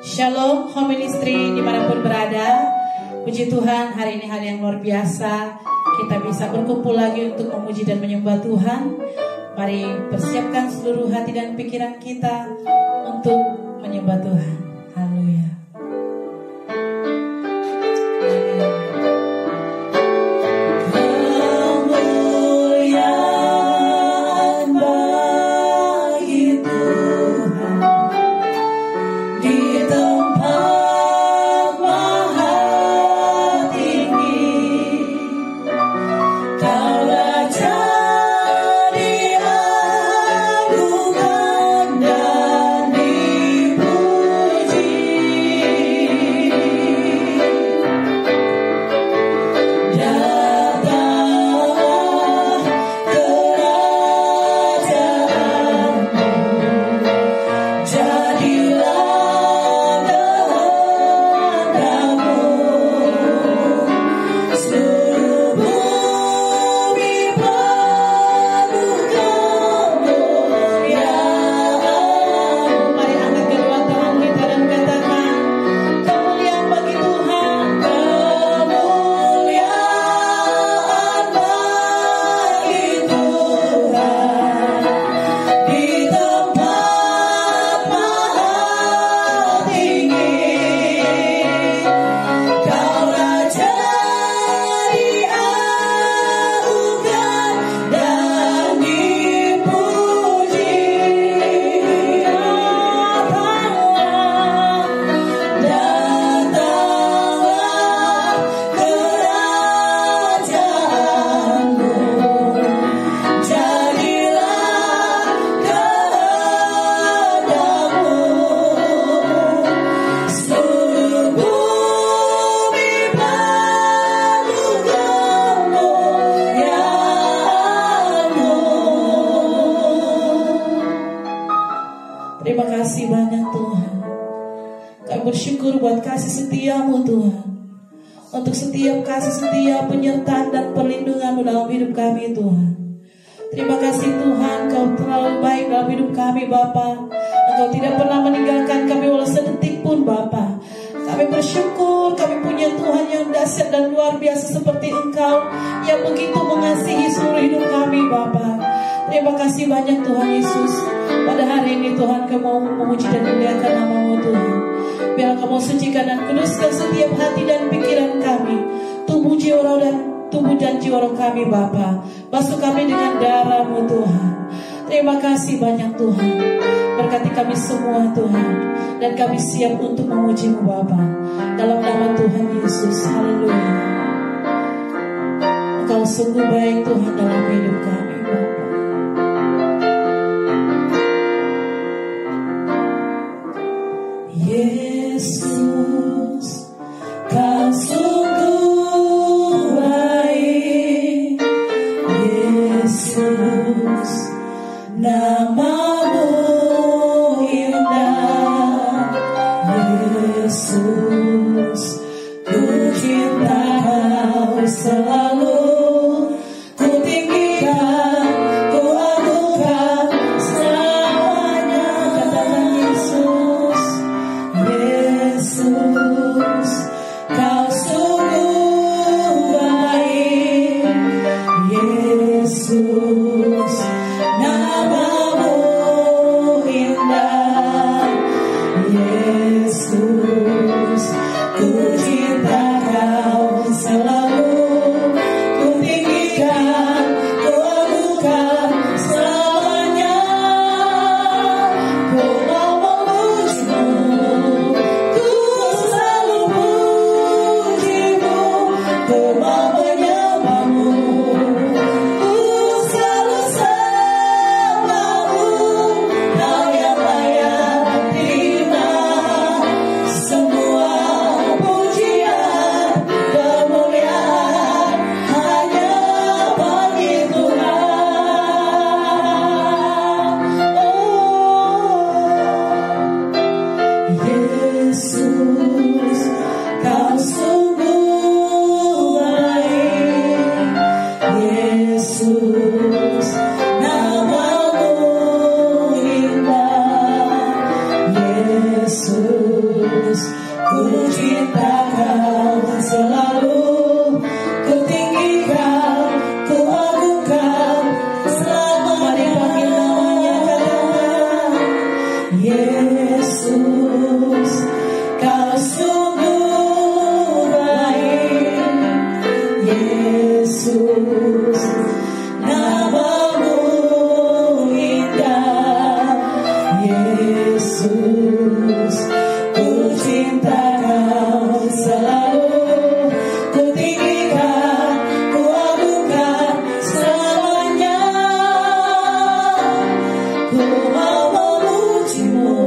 Shalom home ministry dimanapun berada. Puji Tuhan, hari ini hari yang luar biasa. Kita bisa berkumpul lagi untuk memuji dan menyembah Tuhan. Mari persiapkan seluruh hati dan pikiran kita untuk menyembah Tuhan. Haleluya. Terima kasih banyak Tuhan. Kami bersyukur buat kasih setiamu Tuhan. Untuk setiap kasih setia, penyertaan dan perlindunganmu dalam hidup kami Tuhan. Terima kasih Tuhan, Kau terlalu baik dalam hidup kami Bapa. Engkau tidak pernah meninggalkan kami walau sedetik pun Bapa. Kami bersyukur kami punya Tuhan yang dahsyat dan luar biasa seperti Engkau, yang begitu mengasihi seluruh hidup kami Bapa. Terima kasih banyak Tuhan Yesus. Pada hari ini Tuhan, Kau mau memuji dan memuliakan nama-Mu Tuhan. Biar Kau mau sucikan dan kuduskan setiap hati dan pikiran kami, tubuh dan jiwa roh kami Bapa. Basuh kami dengan darah-Mu Tuhan. Terima kasih banyak Tuhan. Berkati kami semua Tuhan, dan kami siap untuk memuji-Mu Bapa. Dalam nama Tuhan Yesus. Haleluya. Engkau sungguh baik Tuhan dalam hidup kami Bapa. Yesus, Kau sungguh baik. Yesus, nama-Mu indah. Yesus, ku cinta Kau selalu. Ku tinggikan, ku agungkan selamanya. Katakan Yesus. Yesus, Kau sungguh baik. Yesus, nama-Mu indah. Yesus, ku cinta Kau selalu. Yesus, ku cinta Kau selalu, ku tinggikan, ku agungkan, selamanya panggil namanya katakan, Yesus, Kau sungguh baik, Yesus, namamu indah, Yesus, ku cinta Kau selalu, ku tinggikan, ku agungkan, selamanya ku mau memujimu,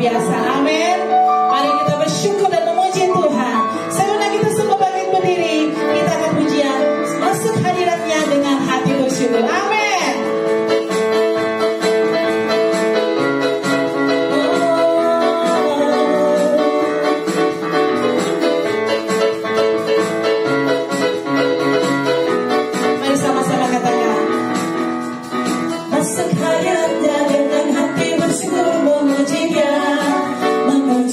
biasa. Amin. Mari kita bersyukur dan memuji Tuhan. Sebelum kita semua bangkit berdiri, kita akan pujian masuk hadiratnya dengan hati bersyukur. Amin. Masuk hadiratnya dengan hati bersyukur memuji Dia, memuji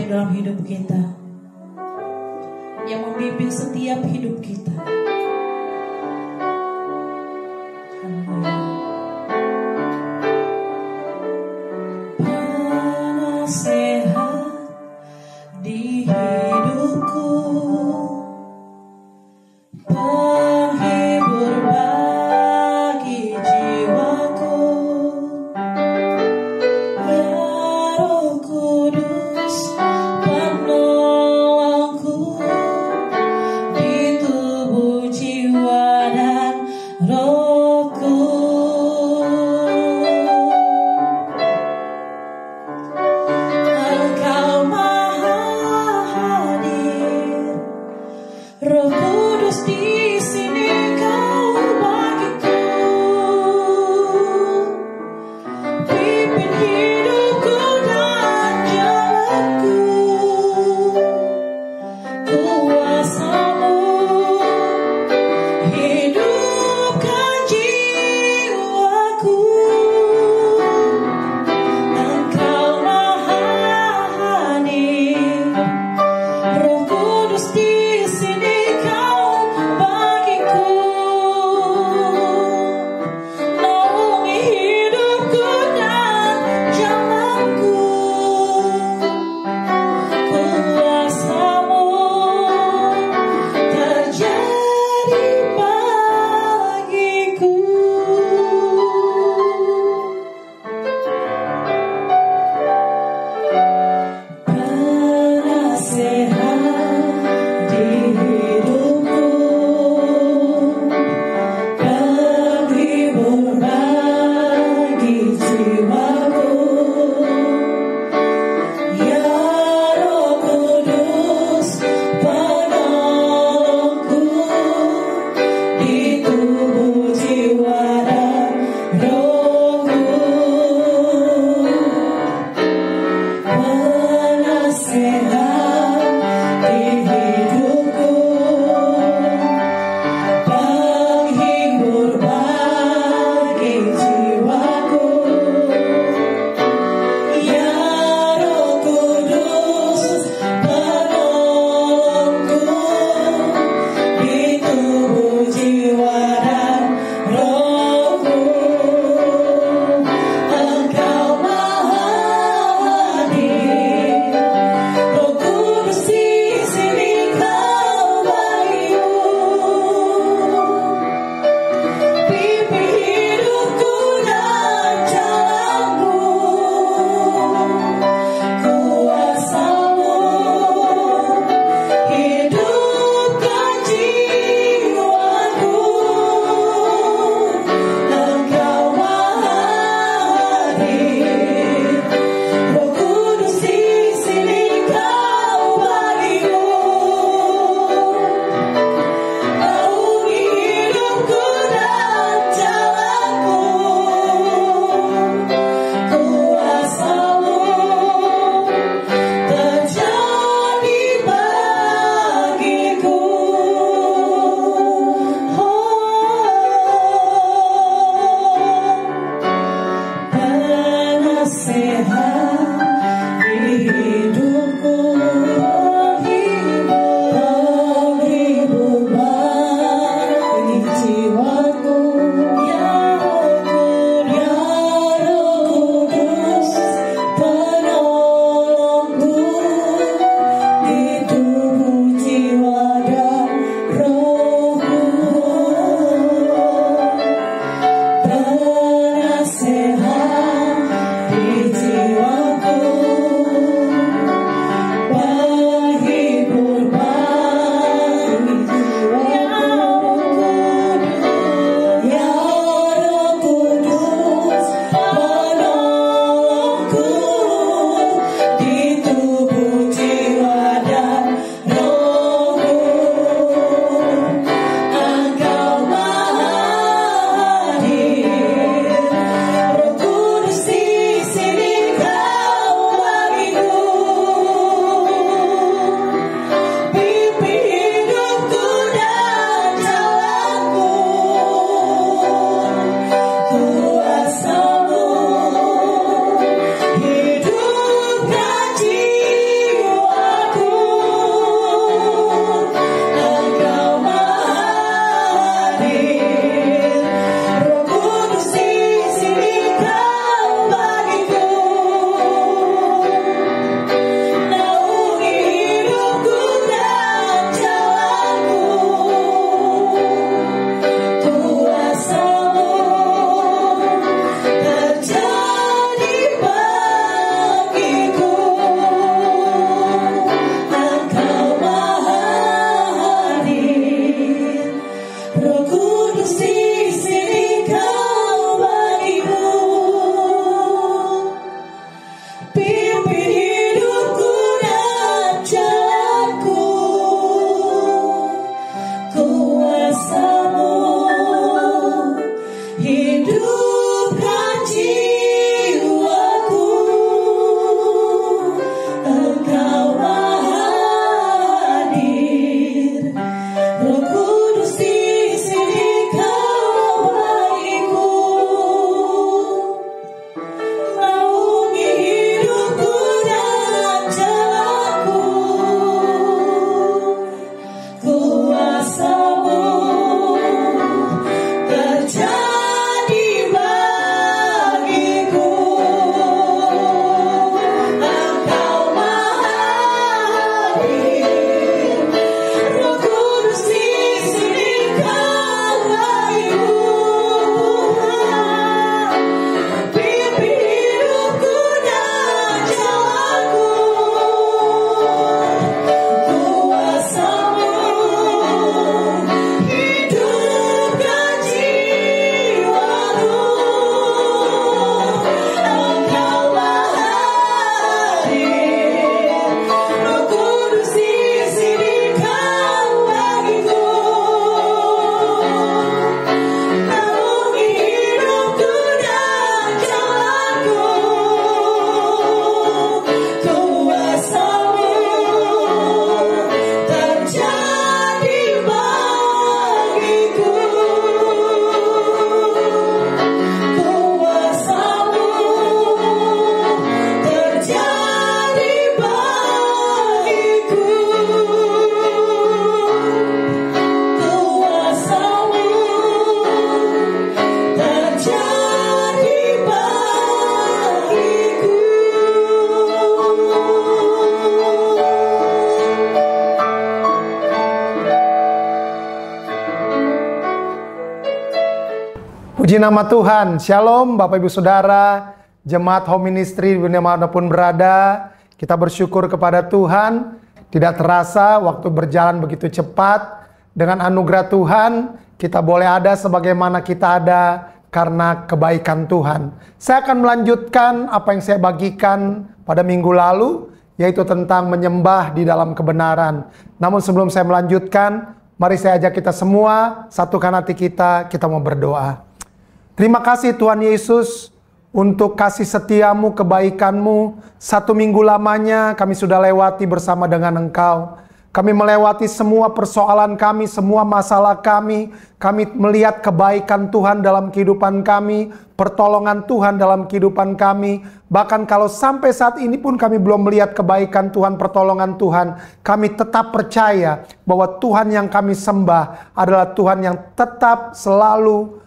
hadir dalam hidup kita, yang membimbing setiap hidup kita. Penasehat di hidupku, penghibur bagi jiwaku, ya Roh Kudus penolongku di tubuh jiwa dan rohku. Engkau maha hadir, Roh Kudus di sini kau bagiku, pimpin hidupku dan jalanku, kuasa-Mu hidupkan jiwaku. Engkau maha hadir, Roh Kudus di sini kau bagiku, naungi hidupku dan jalanku, kuasa-Mu terjadi bagiku. Penasehat di hidupku, penghibur bagi jiwaku, ya Roh Kudus penolongku di tubuh jiwa dan rohku. Penasehat di hidupku, penghibur bagi jiwaku, ya Roh Kudus penolongku di tubuh jiwa dan rohku. Engkau maha hadir, Roh Puji nama Tuhan. Shalom Bapak Ibu Saudara, jemaat Home Ministry dimanapun berada. Kita bersyukur kepada Tuhan. Tidak terasa waktu berjalan begitu cepat. Dengan anugerah Tuhan, kita boleh ada sebagaimana kita ada karena kebaikan Tuhan. Saya akan melanjutkan apa yang saya bagikan pada minggu lalu, yaitu tentang menyembah di dalam kebenaran. Namun sebelum saya melanjutkan, mari saya ajak kita semua, satukan hati kita mau berdoa. Terima kasih Tuhan Yesus untuk kasih setiamu, kebaikanmu. 1 minggu lamanya kami sudah lewati bersama dengan Engkau. Kami melewati semua persoalan kami, semua masalah kami. Kami melihat kebaikan Tuhan dalam kehidupan kami, pertolongan Tuhan dalam kehidupan kami. Bahkan kalau sampai saat ini pun kami belum melihat kebaikan Tuhan, pertolongan Tuhan, kami tetap percaya bahwa Tuhan yang kami sembah adalah Tuhan yang tetap selalu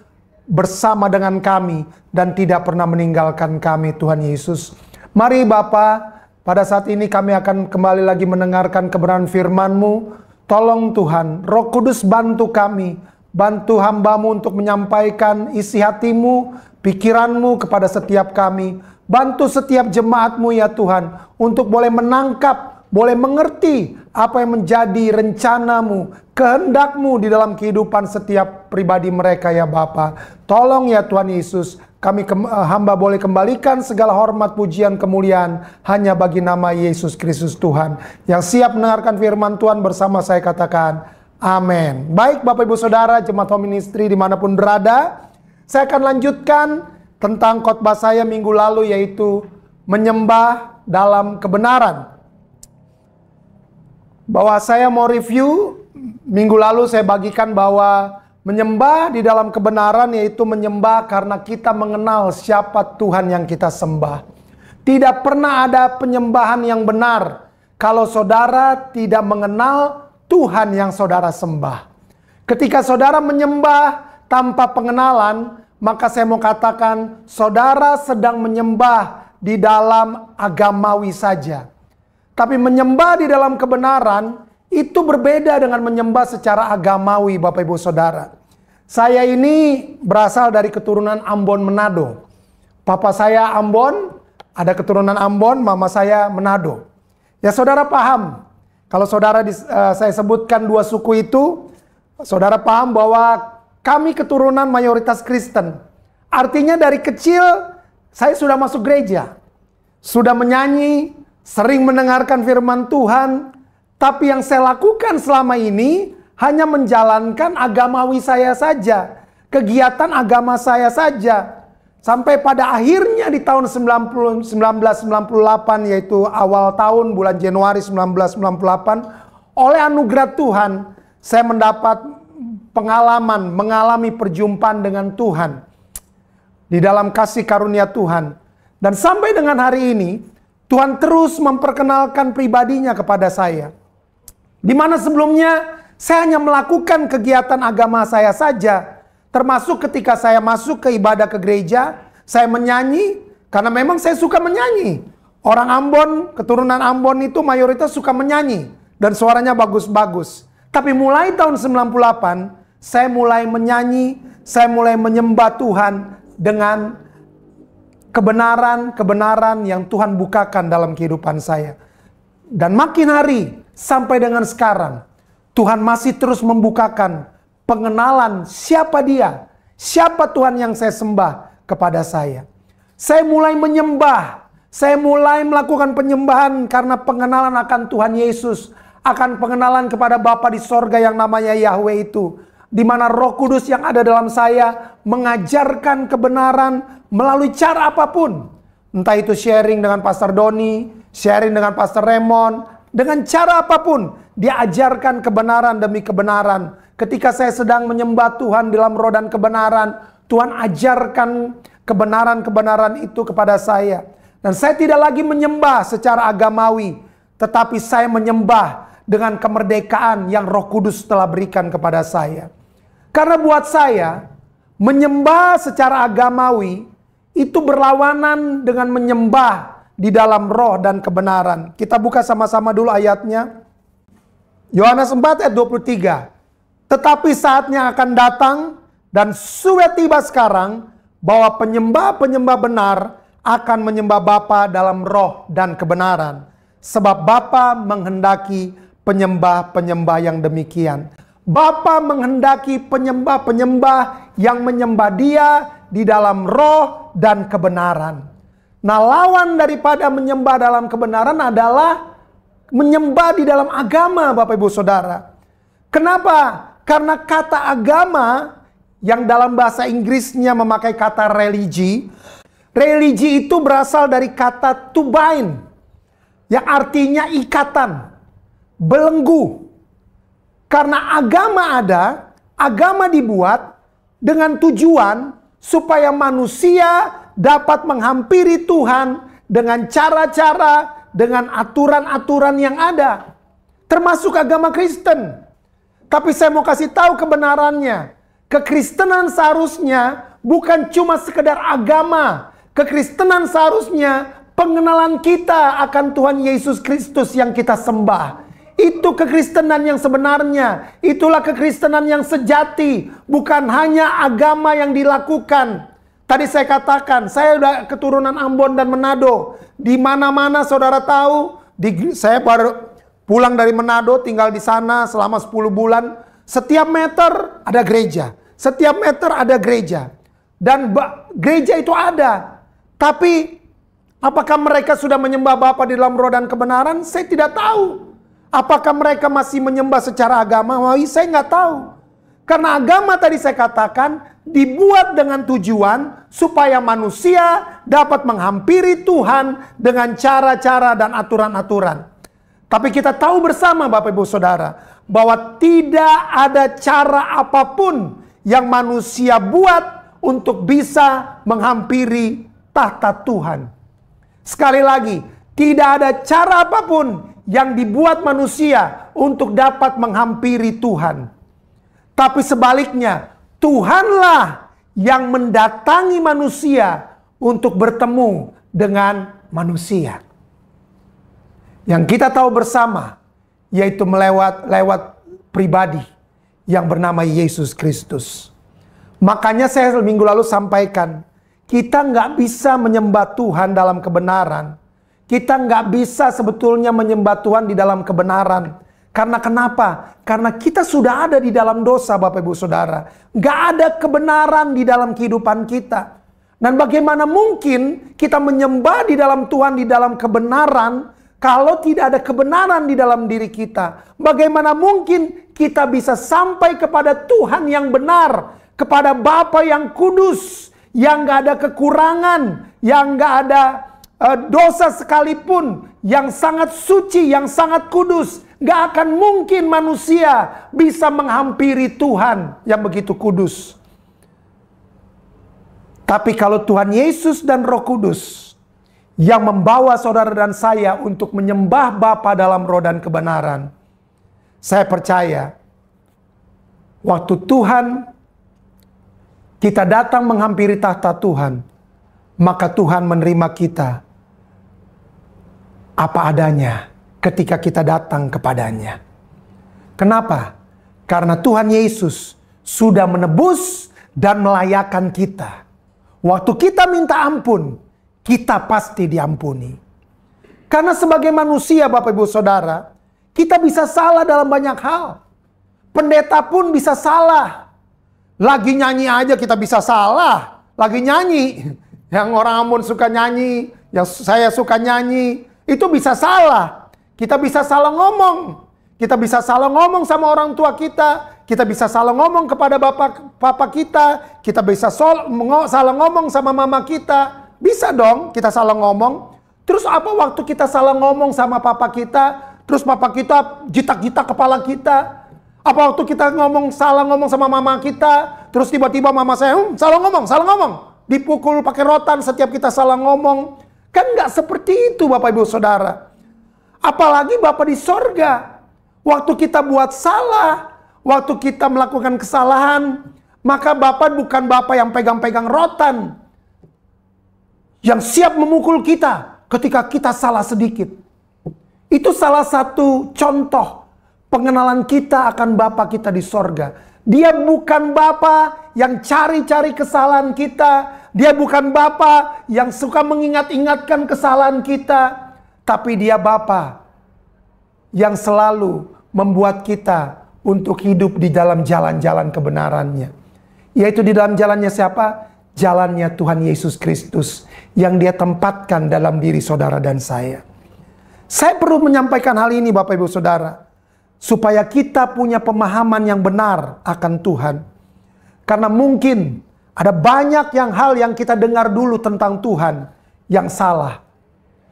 bersama dengan kami dan tidak pernah meninggalkan kami, Tuhan Yesus. Mari Bapa, pada saat ini kami akan kembali lagi mendengarkan kebenaran firman-Mu. Tolong Tuhan, Roh Kudus bantu kami, bantu hamba-Mu untuk menyampaikan isi hati-Mu, pikiran-Mu kepada setiap kami. Bantu setiap jemaat-Mu ya Tuhan, untuk boleh menangkap, boleh mengerti apa yang menjadi rencana-Mu, kehendak-Mu di dalam kehidupan setiap pribadi mereka ya Bapa. Tolong ya Tuhan Yesus, kami hamba boleh kembalikan segala hormat, pujian, kemuliaan hanya bagi nama Yesus Kristus Tuhan. Yang siap mendengarkan firman Tuhan bersama saya katakan amin. Baik Bapak Ibu Saudara, jemaat Home Ministry dimanapun berada, saya akan lanjutkan tentang khotbah saya minggu lalu, yaitu menyembah dalam kebenaran. Bahwa saya mau review, minggu lalu saya bagikan bahwa menyembah di dalam kebenaran yaitu menyembah karena kita mengenal siapa Tuhan yang kita sembah. Tidak pernah ada penyembahan yang benar kalau saudara tidak mengenal Tuhan yang saudara sembah. Ketika saudara menyembah tanpa pengenalan, maka saya mau katakan saudara sedang menyembah di dalam agamawi saja. Tapi menyembah di dalam kebenaran itu berbeda dengan menyembah secara agamawi, Bapak Ibu Saudara. Saya ini berasal dari keturunan Ambon Manado. Papa saya Ambon, ada keturunan Ambon, mama saya Manado. Ya saudara paham, kalau saudara saya sebutkan dua suku itu, saudara paham bahwa kami keturunan mayoritas Kristen. Artinya dari kecil saya sudah masuk gereja, sudah menyanyi, sering mendengarkan firman Tuhan. Tapi yang saya lakukan selama ini hanya menjalankan agamawi saya saja, kegiatan agama saya saja. Sampai pada akhirnya di tahun 1998, yaitu awal tahun bulan Januari 1998, oleh anugerah Tuhan, saya mendapat pengalaman, mengalami perjumpaan dengan Tuhan. Di dalam kasih karunia Tuhan. Dan sampai dengan hari ini, Tuhan terus memperkenalkan pribadinya kepada saya. Di mana sebelumnya saya hanya melakukan kegiatan agama saya saja. Termasuk ketika saya masuk ke ibadah ke gereja, saya menyanyi karena memang saya suka menyanyi. Orang Ambon, keturunan Ambon itu mayoritas suka menyanyi dan suaranya bagus-bagus. Tapi mulai tahun 98, saya mulai menyanyi, saya mulai menyembah Tuhan dengan kebenaran-kebenaran yang Tuhan bukakan dalam kehidupan saya. Dan makin hari sampai dengan sekarang, Tuhan masih terus membukakan pengenalan siapa Dia, siapa Tuhan yang saya sembah kepada saya. Saya mulai menyembah, saya mulai melakukan penyembahan karena pengenalan akan Tuhan Yesus, akan pengenalan kepada Bapa di sorga yang namanya Yahweh itu. Di mana Roh Kudus yang ada dalam saya mengajarkan kebenaran melalui cara apapun. Entah itu sharing dengan Pastor Doni, sharing dengan Pastor Raymond, dengan cara apapun dia ajarkan kebenaran demi kebenaran. Ketika saya sedang menyembah Tuhan dalam roh dan kebenaran, Tuhan ajarkan kebenaran-kebenaran itu kepada saya. Dan saya tidak lagi menyembah secara agamawi, tetapi saya menyembah dengan kemerdekaan yang Roh Kudus telah berikan kepada saya. Karena buat saya, menyembah secara agamawi itu berlawanan dengan menyembah di dalam roh dan kebenaran. Kita buka sama-sama dulu ayatnya. Yohanes 4 ayat 23. Tetapi saatnya akan datang Dan sudah tiba sekarang bahwa penyembah-penyembah benar akan menyembah Bapa dalam roh dan kebenaran. Sebab Bapa menghendaki penyembah-penyembah yang demikian. Bapa menghendaki penyembah-penyembah yang menyembah Dia di dalam roh dan kebenaran. Nah, lawan daripada menyembah dalam kebenaran adalah menyembah di dalam agama, Bapak Ibu Saudara. Kenapa? Karena kata agama yang dalam bahasa Inggrisnya memakai kata religi. Religi itu berasal dari kata to bind, yang artinya ikatan, belenggu. Karena agama ada, agama dibuat dengan tujuan supaya manusia dapat menghampiri Tuhan dengan cara-cara, dengan aturan-aturan yang ada. Termasuk agama Kristen. Tapi saya mau kasih tahu kebenarannya. Kekristenan seharusnya bukan cuma sekedar agama. Kekristenan seharusnya pengenalan kita akan Tuhan Yesus Kristus yang kita sembah. Itu kekristenan yang sebenarnya. Itulah kekristenan yang sejati. Bukan hanya agama yang dilakukan. Tadi saya katakan, saya udah keturunan Ambon dan Manado. Di mana-mana saudara tahu, saya baru pulang dari Manado, tinggal di sana selama 10 bulan. Setiap meter ada gereja. Setiap meter ada gereja. Dan gereja itu ada. Tapi apakah mereka sudah menyembah Bapa di dalam roh dan kebenaran? Saya tidak tahu. Apakah mereka masih menyembah secara agama? Saya nggak tahu. Karena agama tadi saya katakan dibuat dengan tujuan supaya manusia dapat menghampiri Tuhan dengan cara-cara dan aturan-aturan. Tapi kita tahu bersama Bapak Ibu Saudara bahwa tidak ada cara apapun yang manusia buat untuk bisa menghampiri tahta Tuhan. Sekali lagi, tidak ada cara apapun yang dibuat manusia untuk dapat menghampiri Tuhan. Tapi sebaliknya, Tuhanlah yang mendatangi manusia untuk bertemu dengan manusia. Yang kita tahu bersama, yaitu lewat pribadi yang bernama Yesus Kristus. Makanya saya minggu lalu sampaikan, kita nggak bisa menyembah Tuhan dalam kebenaran. Kita nggak bisa sebetulnya menyembah Tuhan di dalam kebenaran. Karena kenapa? Karena kita sudah ada di dalam dosa, Bapak Ibu Saudara. Nggak ada kebenaran di dalam kehidupan kita. Dan bagaimana mungkin kita menyembah di dalam Tuhan di dalam kebenaran kalau tidak ada kebenaran di dalam diri kita? Bagaimana mungkin kita bisa sampai kepada Tuhan yang benar, kepada Bapa yang kudus, yang nggak ada kekurangan, yang nggak ada dosa sekalipun, yang sangat suci, yang sangat kudus. Gak akan mungkin manusia bisa menghampiri Tuhan yang begitu kudus. Tapi kalau Tuhan Yesus dan Roh Kudus yang membawa saudara dan saya untuk menyembah Bapa dalam roh dan kebenaran, saya percaya waktu Tuhan kita datang menghampiri tahta Tuhan, maka Tuhan menerima kita apa adanya ketika kita datang kepadanya. Kenapa? Karena Tuhan Yesus sudah menebus dan melayakkan kita. Waktu kita minta ampun, kita pasti diampuni. Karena sebagai manusia, Bapak Ibu Saudara, kita bisa salah dalam banyak hal. Pendeta pun bisa salah. Lagi nyanyi aja kita bisa salah. Lagi nyanyi. Yang orang Ambon suka nyanyi, yang saya suka nyanyi, itu bisa salah. Kita bisa salah ngomong. Kita bisa salah ngomong sama orang tua kita. Kita bisa salah ngomong kepada papa kita. Kita bisa salah ngomong sama mama kita. Bisa dong kita salah ngomong. Terus apa waktu kita salah ngomong sama papa kita, terus papa kita jitak-jitak kepala kita? Apa waktu kita salah ngomong sama mama kita, terus tiba-tiba mama saya, salah ngomong. Dipukul pakai rotan setiap kita salah ngomong. Kan nggak seperti itu Bapak Ibu Saudara. Apalagi Bapa di sorga. Waktu kita buat salah, waktu kita melakukan kesalahan, maka Bapa bukan Bapa yang pegang-pegang rotan, yang siap memukul kita ketika kita salah sedikit. Itu salah satu contoh pengenalan kita akan Bapa kita di sorga. Dia bukan Bapa yang cari-cari kesalahan kita. Dia bukan Bapa yang suka mengingat-ingatkan kesalahan kita. Tapi Dia Bapa yang selalu membuat kita untuk hidup di dalam jalan-jalan kebenarannya. Yaitu di dalam jalannya siapa? Jalannya Tuhan Yesus Kristus yang Dia tempatkan dalam diri saudara dan saya. Saya perlu menyampaikan hal ini Bapak Ibu Saudara, supaya kita punya pemahaman yang benar akan Tuhan. Karena mungkin ada banyak hal yang kita dengar dulu tentang Tuhan yang salah.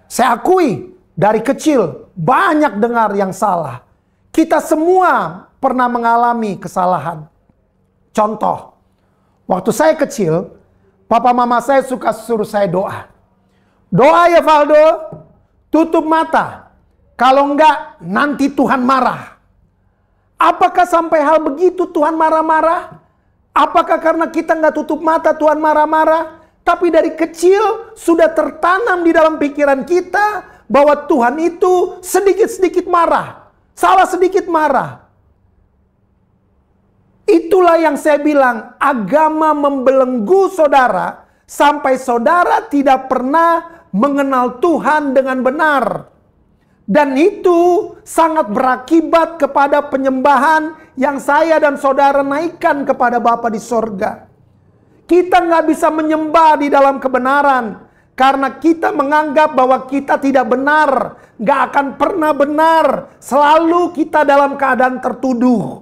Saya akui dari kecil banyak dengar yang salah. Kita semua pernah mengalami kesalahan. Contoh, waktu saya kecil, papa mama saya suka suruh saya doa. Doa ya Valdo, tutup mata. Kalau enggak, nanti Tuhan marah. Apakah sampai hal begitu Tuhan marah-marah? Apakah karena kita nggak tutup mata Tuhan marah-marah? Tapi dari kecil sudah tertanam di dalam pikiran kita bahwa Tuhan itu sedikit-sedikit marah. Salah sedikit marah. Itulah yang saya bilang, agama membelenggu saudara sampai saudara tidak pernah mengenal Tuhan dengan benar. Dan itu sangat berakibat kepada penyembahan yang saya dan saudara naikkan kepada Bapa di sorga. Kita nggak bisa menyembah di dalam kebenaran karena kita menganggap bahwa kita tidak benar, nggak akan pernah benar. Selalu kita dalam keadaan tertuduh.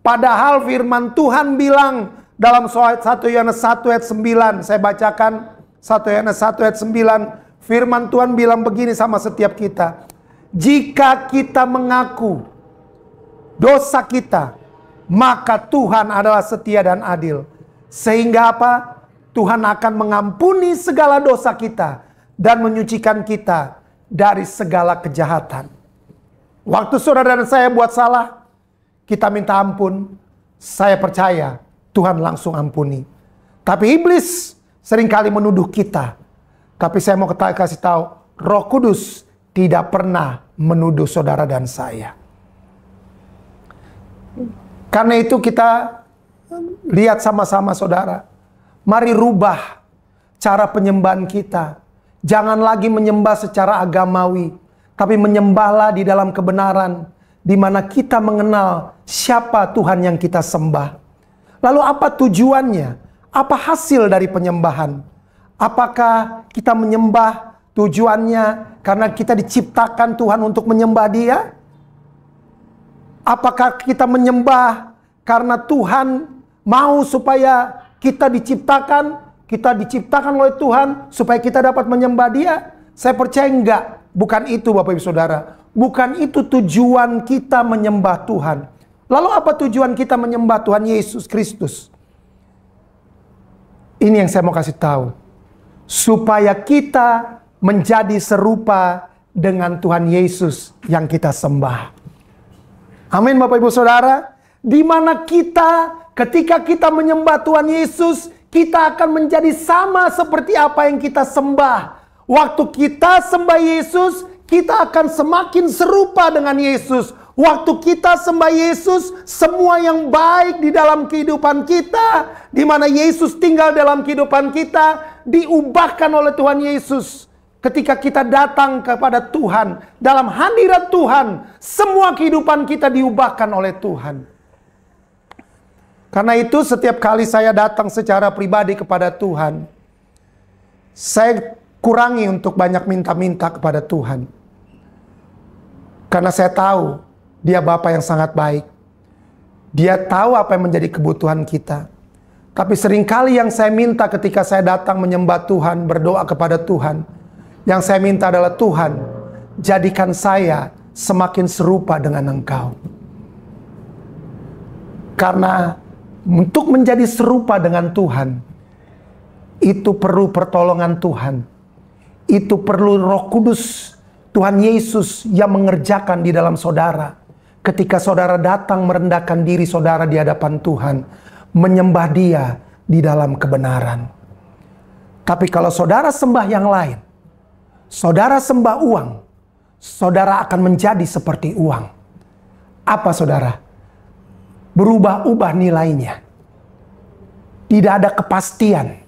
Padahal firman Tuhan bilang dalam 1 Yohanes 1 ayat 9, saya bacakan 1 Yohanes 1 ayat 9, firman Tuhan bilang begini sama setiap kita. Jika kita mengaku dosa kita, maka Tuhan adalah setia dan adil. Sehingga apa? Tuhan akan mengampuni segala dosa kita dan menyucikan kita dari segala kejahatan. Waktu saudara dan saya buat salah, kita minta ampun, saya percaya Tuhan langsung ampuni. Tapi iblis seringkali menuduh kita. Tapi saya mau kasih tahu, Roh Kudus tidak pernah menuduh saudara dan saya. Karena itu kita lihat sama-sama saudara. Mari rubah cara penyembahan kita. Jangan lagi menyembah secara agamawi. Tapi menyembahlah di dalam kebenaran. Di mana kita mengenal siapa Tuhan yang kita sembah. Lalu apa tujuannya? Apa hasil dari penyembahan? Apakah kita menyembah tujuannya karena kita diciptakan Tuhan untuk menyembah Dia? Apakah kita menyembah karena Tuhan mau supaya kita diciptakan oleh Tuhan supaya kita dapat menyembah Dia? Saya percaya enggak. Bukan itu Bapak Ibu Saudara. Bukan itu tujuan kita menyembah Tuhan. Lalu apa tujuan kita menyembah Tuhan Yesus Kristus? Ini yang saya mau kasih tahu. Supaya kita menjadi serupa dengan Tuhan Yesus yang kita sembah. Amin Bapak Ibu Saudara. Di mana kita ketika kita menyembah Tuhan Yesus, kita akan menjadi sama seperti apa yang kita sembah. Waktu kita sembah Yesus, kita akan semakin serupa dengan Yesus. Waktu kita sembah Yesus, semua yang baik di dalam kehidupan kita, di mana Yesus tinggal dalam kehidupan kita, diubahkan oleh Tuhan Yesus. Ketika kita datang kepada Tuhan, dalam hadirat Tuhan, semua kehidupan kita diubahkan oleh Tuhan. Karena itu setiap kali saya datang secara pribadi kepada Tuhan, saya kurangi untuk banyak minta-minta kepada Tuhan. Karena saya tahu Dia Bapa yang sangat baik. Dia tahu apa yang menjadi kebutuhan kita. Tapi seringkali yang saya minta ketika saya datang menyembah Tuhan, berdoa kepada Tuhan, yang saya minta adalah, Tuhan, jadikan saya semakin serupa dengan Engkau. Karena untuk menjadi serupa dengan Tuhan, itu perlu pertolongan Tuhan. Itu perlu Roh Kudus, Tuhan Yesus yang mengerjakan di dalam saudara. Ketika saudara datang merendahkan diri saudara di hadapan Tuhan, menyembah Dia di dalam kebenaran. Tapi kalau saudara sembah yang lain, saudara sembah uang, saudara akan menjadi seperti uang. Apa saudara? berubah-ubah nilainya. Tidak ada kepastian.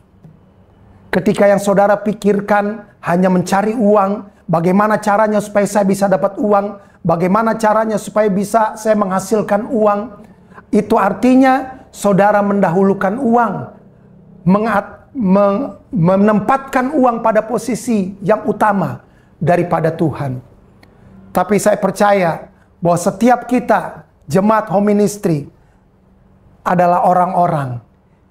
Ketika yang saudara pikirkan hanya mencari uang, bagaimana caranya supaya saya bisa dapat uang, bagaimana caranya supaya bisa saya menghasilkan uang, itu artinya saudara mendahulukan uang, menempatkan uang pada posisi yang utama daripada Tuhan. Tapi saya percaya bahwa setiap kita, jemaat home ministry, adalah orang-orang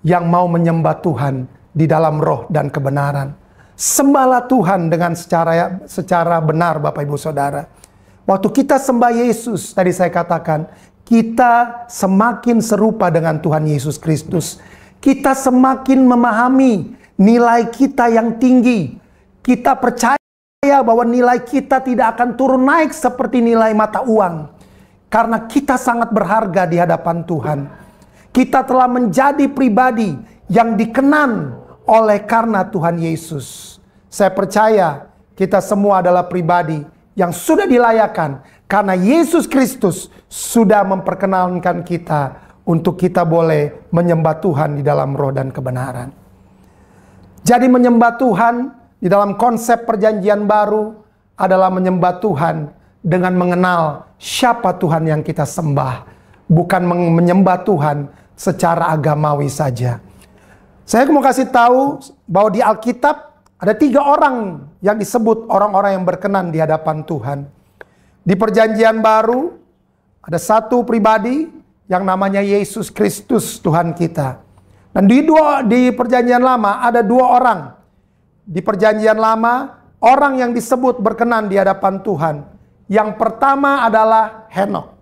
yang mau menyembah Tuhan di dalam roh dan kebenaran. Sembahlah Tuhan dengan secara benar, Bapak Ibu Saudara. Waktu kita sembah Yesus, tadi saya katakan, kita semakin serupa dengan Tuhan Yesus Kristus. Kita semakin memahami nilai kita yang tinggi. Kita percaya bahwa nilai kita tidak akan turun naik seperti nilai mata uang. Karena kita sangat berharga di hadapan Tuhan. Kita telah menjadi pribadi yang dikenan oleh karena Tuhan Yesus. Saya percaya kita semua adalah pribadi yang sudah dilayakan karena Yesus Kristus sudah memperkenalkan kita untuk kita boleh menyembah Tuhan di dalam roh dan kebenaran. Jadi menyembah Tuhan di dalam konsep perjanjian baru adalah menyembah Tuhan dengan mengenal siapa Tuhan yang kita sembah, bukan menyembah Tuhan secara agamawi saja. Saya mau kasih tahu bahwa di Alkitab ada 3 orang yang disebut orang-orang yang berkenan di hadapan Tuhan. Di perjanjian baru ada satu pribadi yang namanya Yesus Kristus Tuhan kita. Dan di perjanjian lama ada 2 orang. Di perjanjian lama orang yang disebut berkenan di hadapan Tuhan. Yang pertama adalah Henokh.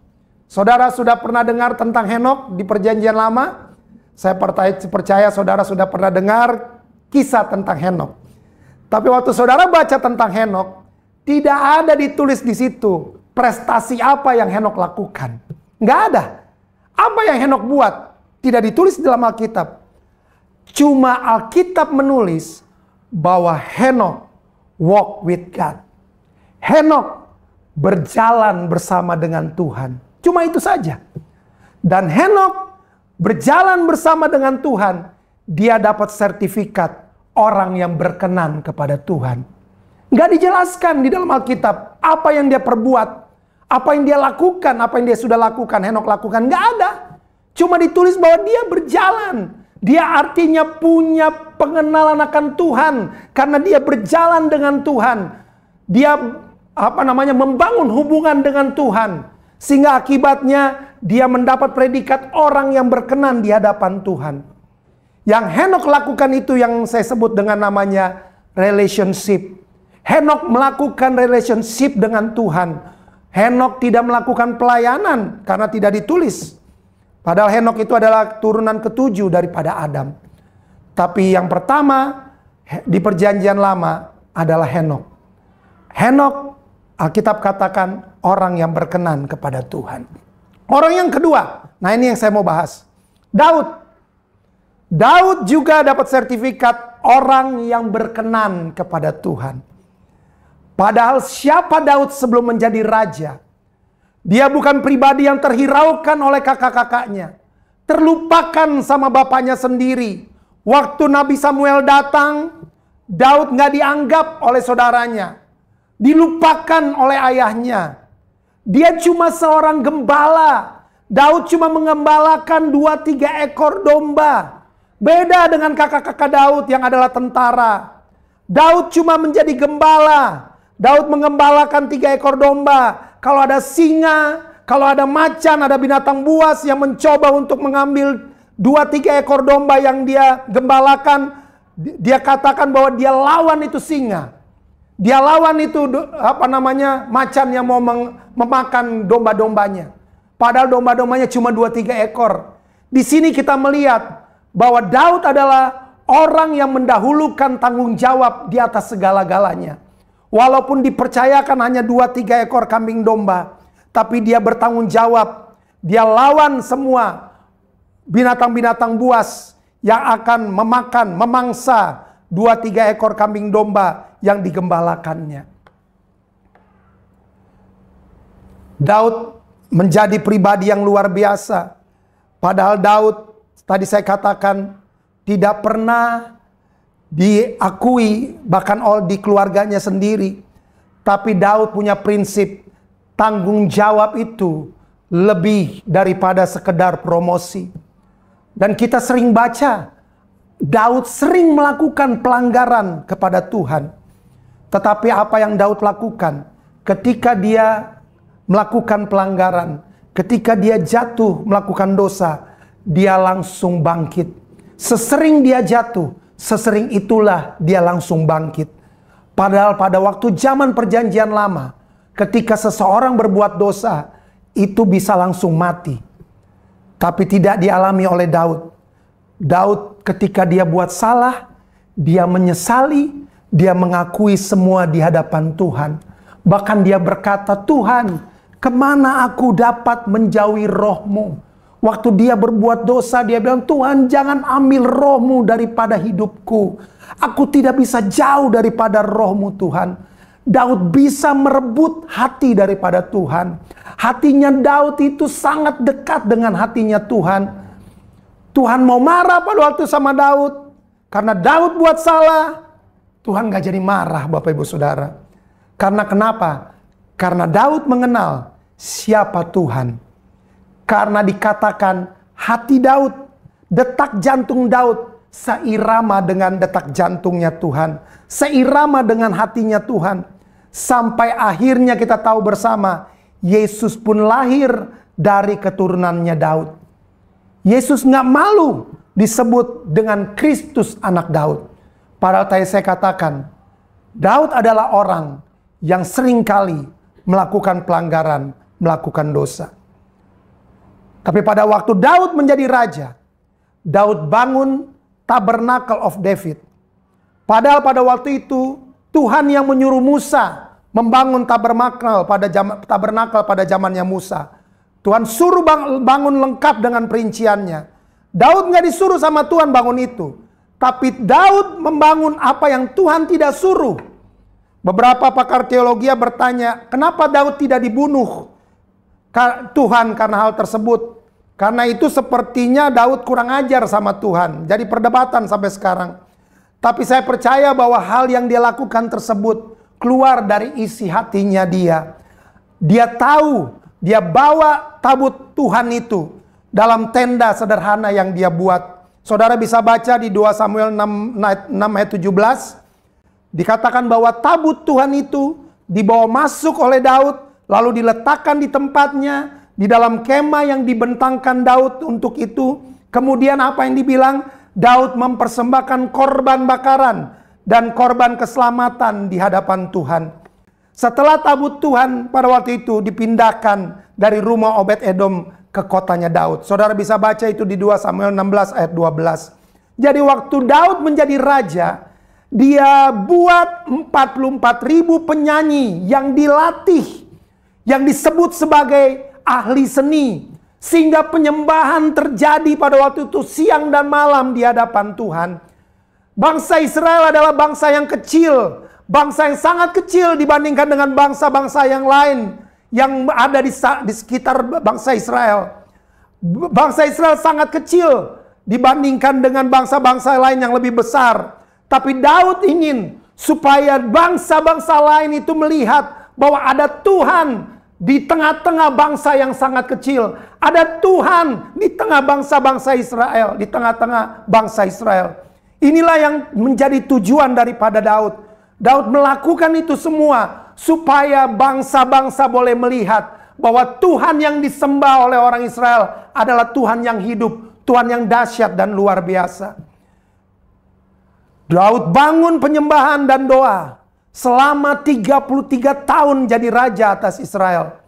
Saudara sudah pernah dengar tentang Henokh di perjanjian lama? Saya percaya saudara sudah pernah dengar kisah tentang Henokh. Tapi waktu saudara baca tentang Henokh, tidak ada ditulis di situ prestasi apa yang Henokh lakukan. Nggak ada. Apa yang Henokh buat? Tidak ditulis dalam Alkitab. Cuma Alkitab menulis bahwa Henokh walk with God. Henokh berjalan bersama dengan Tuhan. Cuma itu saja. Dan Henokh berjalan bersama dengan Tuhan, dia dapat sertifikat orang yang berkenan kepada Tuhan. Nggak dijelaskan di dalam Alkitab apa yang dia perbuat, apa yang dia lakukan, apa yang dia sudah lakukan, Henokh lakukan. Nggak ada. Cuma ditulis bahwa dia berjalan. Dia artinya punya pengenalan akan Tuhan karena dia berjalan dengan Tuhan. Dia membangun hubungan dengan Tuhan. Sehingga akibatnya dia mendapat predikat orang yang berkenan di hadapan Tuhan. Yang Henokh lakukan itu yang saya sebut dengan namanya relationship. Henokh melakukan relationship dengan Tuhan. Henokh tidak melakukan pelayanan karena tidak ditulis. Padahal Henokh itu adalah turunan ke-7 daripada Adam. Tapi yang pertama di perjanjian lama adalah Henokh. Henokh Alkitab katakan orang yang berkenan kepada Tuhan. Orang yang kedua, nah ini yang saya mau bahas. Daud. Daud juga dapat sertifikat orang yang berkenan kepada Tuhan. Padahal siapa Daud sebelum menjadi raja? Dia bukan pribadi yang terhiraukan oleh kakak-kakaknya. Terlupakan sama bapaknya sendiri. Waktu Nabi Samuel datang, Daud nggak dianggap oleh saudaranya. Dilupakan oleh ayahnya. Dia cuma seorang gembala. Daud cuma mengembalakan 2-3 ekor domba. Beda dengan kakak-kakak Daud yang adalah tentara. Daud cuma menjadi gembala. Daud mengembalakan 3 ekor domba. Kalau ada singa, kalau ada macan, ada binatang buas yang mencoba untuk mengambil 2-3 ekor domba yang dia gembalakan, dia katakan bahwa dia lawan itu singa. Dia lawan itu macan yang mau memakan domba-dombanya. Padahal domba-dombanya cuma 2-3 ekor. Di sini kita melihat bahwa Daud adalah orang yang mendahulukan tanggung jawab di atas segala-galanya. Walaupun dipercayakan hanya 2-3 ekor kambing domba, tapi dia bertanggung jawab. Dia lawan semua binatang-binatang buas yang akan memangsa 2-3 ekor kambing domba yang digembalakannya. Daud menjadi pribadi yang luar biasa. Padahal Daud, tadi saya katakan, tidak pernah diakui bahkan di keluarganya sendiri. Tapi Daud punya prinsip, tanggung jawab itu lebih daripada sekedar promosi. Dan kita sering baca, Daud sering melakukan pelanggaran kepada Tuhan. Tetapi apa yang Daud lakukan ketika dia melakukan pelanggaran, ketika dia jatuh melakukan dosa, dia langsung bangkit. Sesering dia jatuh, sesering itulah dia langsung bangkit. Padahal pada waktu zaman perjanjian lama, ketika seseorang berbuat dosa, itu bisa langsung mati. Tapi tidak dialami oleh Daud. Daud ketika dia buat salah, dia menyesali, dia mengakui semua di hadapan Tuhan. Bahkan dia berkata, Tuhan, kemana aku dapat menjauhi roh-Mu? Waktu dia berbuat dosa, dia bilang, Tuhan jangan ambil roh-Mu daripada hidupku. Aku tidak bisa jauh daripada roh-Mu Tuhan. Daud bisa merebut hati daripada Tuhan. Hatinya Daud itu sangat dekat dengan hatinya Tuhan. Tuhan mau marah pada waktu sama Daud. Karena Daud buat salah. Tuhan gak jadi marah Bapak Ibu Saudara. Karena kenapa? Karena Daud mengenal siapa Tuhan. Karena dikatakan hati Daud, detak jantung Daud seirama dengan detak jantungnya Tuhan. Seirama dengan hatinya Tuhan. Sampai akhirnya kita tahu bersama, Yesus pun lahir dari keturunannya Daud. Yesus nggak malu disebut dengan Kristus anak Daud. Padahal tadi saya katakan, Daud adalah orang yang seringkali melakukan pelanggaran, melakukan dosa. Tapi pada waktu Daud menjadi raja, Daud bangun Tabernacle of David. Padahal pada waktu itu Tuhan yang menyuruh Musa membangun tabernakel pada zamannya Musa. Tuhan suruh bangun lengkap dengan perinciannya. Daud nggak disuruh sama Tuhan bangun itu, tapi Daud membangun apa yang Tuhan tidak suruh. Beberapa pakar teologi bertanya, kenapa Daud tidak dibunuh Tuhan karena hal tersebut? Karena itu sepertinya Daud kurang ajar sama Tuhan. Jadi perdebatan sampai sekarang. Tapi saya percaya bahwa hal yang dia lakukan tersebut keluar dari isi hatinya dia. Dia tahu, dia bawa tabut Tuhan itu dalam tenda sederhana yang dia buat. Saudara bisa baca di 2 Samuel 6 ayat 17. Dikatakan bahwa tabut Tuhan itu dibawa masuk oleh Daud, lalu diletakkan di tempatnya, di dalam kemah yang dibentangkan Daud untuk itu. Kemudian apa yang dibilang? Daud mempersembahkan korban bakaran dan korban keselamatan di hadapan Tuhan. Setelah tabut Tuhan pada waktu itu dipindahkan dari rumah Obed-Edom ke kotanya Daud. Saudara bisa baca itu di 2 Samuel 16 ayat 12. Jadi waktu Daud menjadi raja, dia buat 44.000 penyanyi yang dilatih, yang disebut sebagai ahli seni, sehingga penyembahan terjadi pada waktu itu siang dan malam di hadapan Tuhan. Bangsa Israel adalah bangsa yang kecil, bangsa yang sangat kecil dibandingkan dengan bangsa-bangsa yang lain yang ada di sekitar bangsa Israel. Bangsa Israel sangat kecil dibandingkan dengan bangsa-bangsa lain yang lebih besar. Tapi Daud ingin supaya bangsa-bangsa lain itu melihat bahwa ada Tuhan di tengah-tengah bangsa yang sangat kecil. Ada Tuhan di tengah bangsa-bangsa Israel. Di tengah-tengah bangsa Israel. Inilah yang menjadi tujuan daripada Daud. Daud melakukan itu semua supaya bangsa-bangsa boleh melihat bahwa Tuhan yang disembah oleh orang Israel adalah Tuhan yang hidup. Tuhan yang dahsyat dan luar biasa. Daud bangun penyembahan dan doa. Selama 33 tahun jadi raja atas Israel.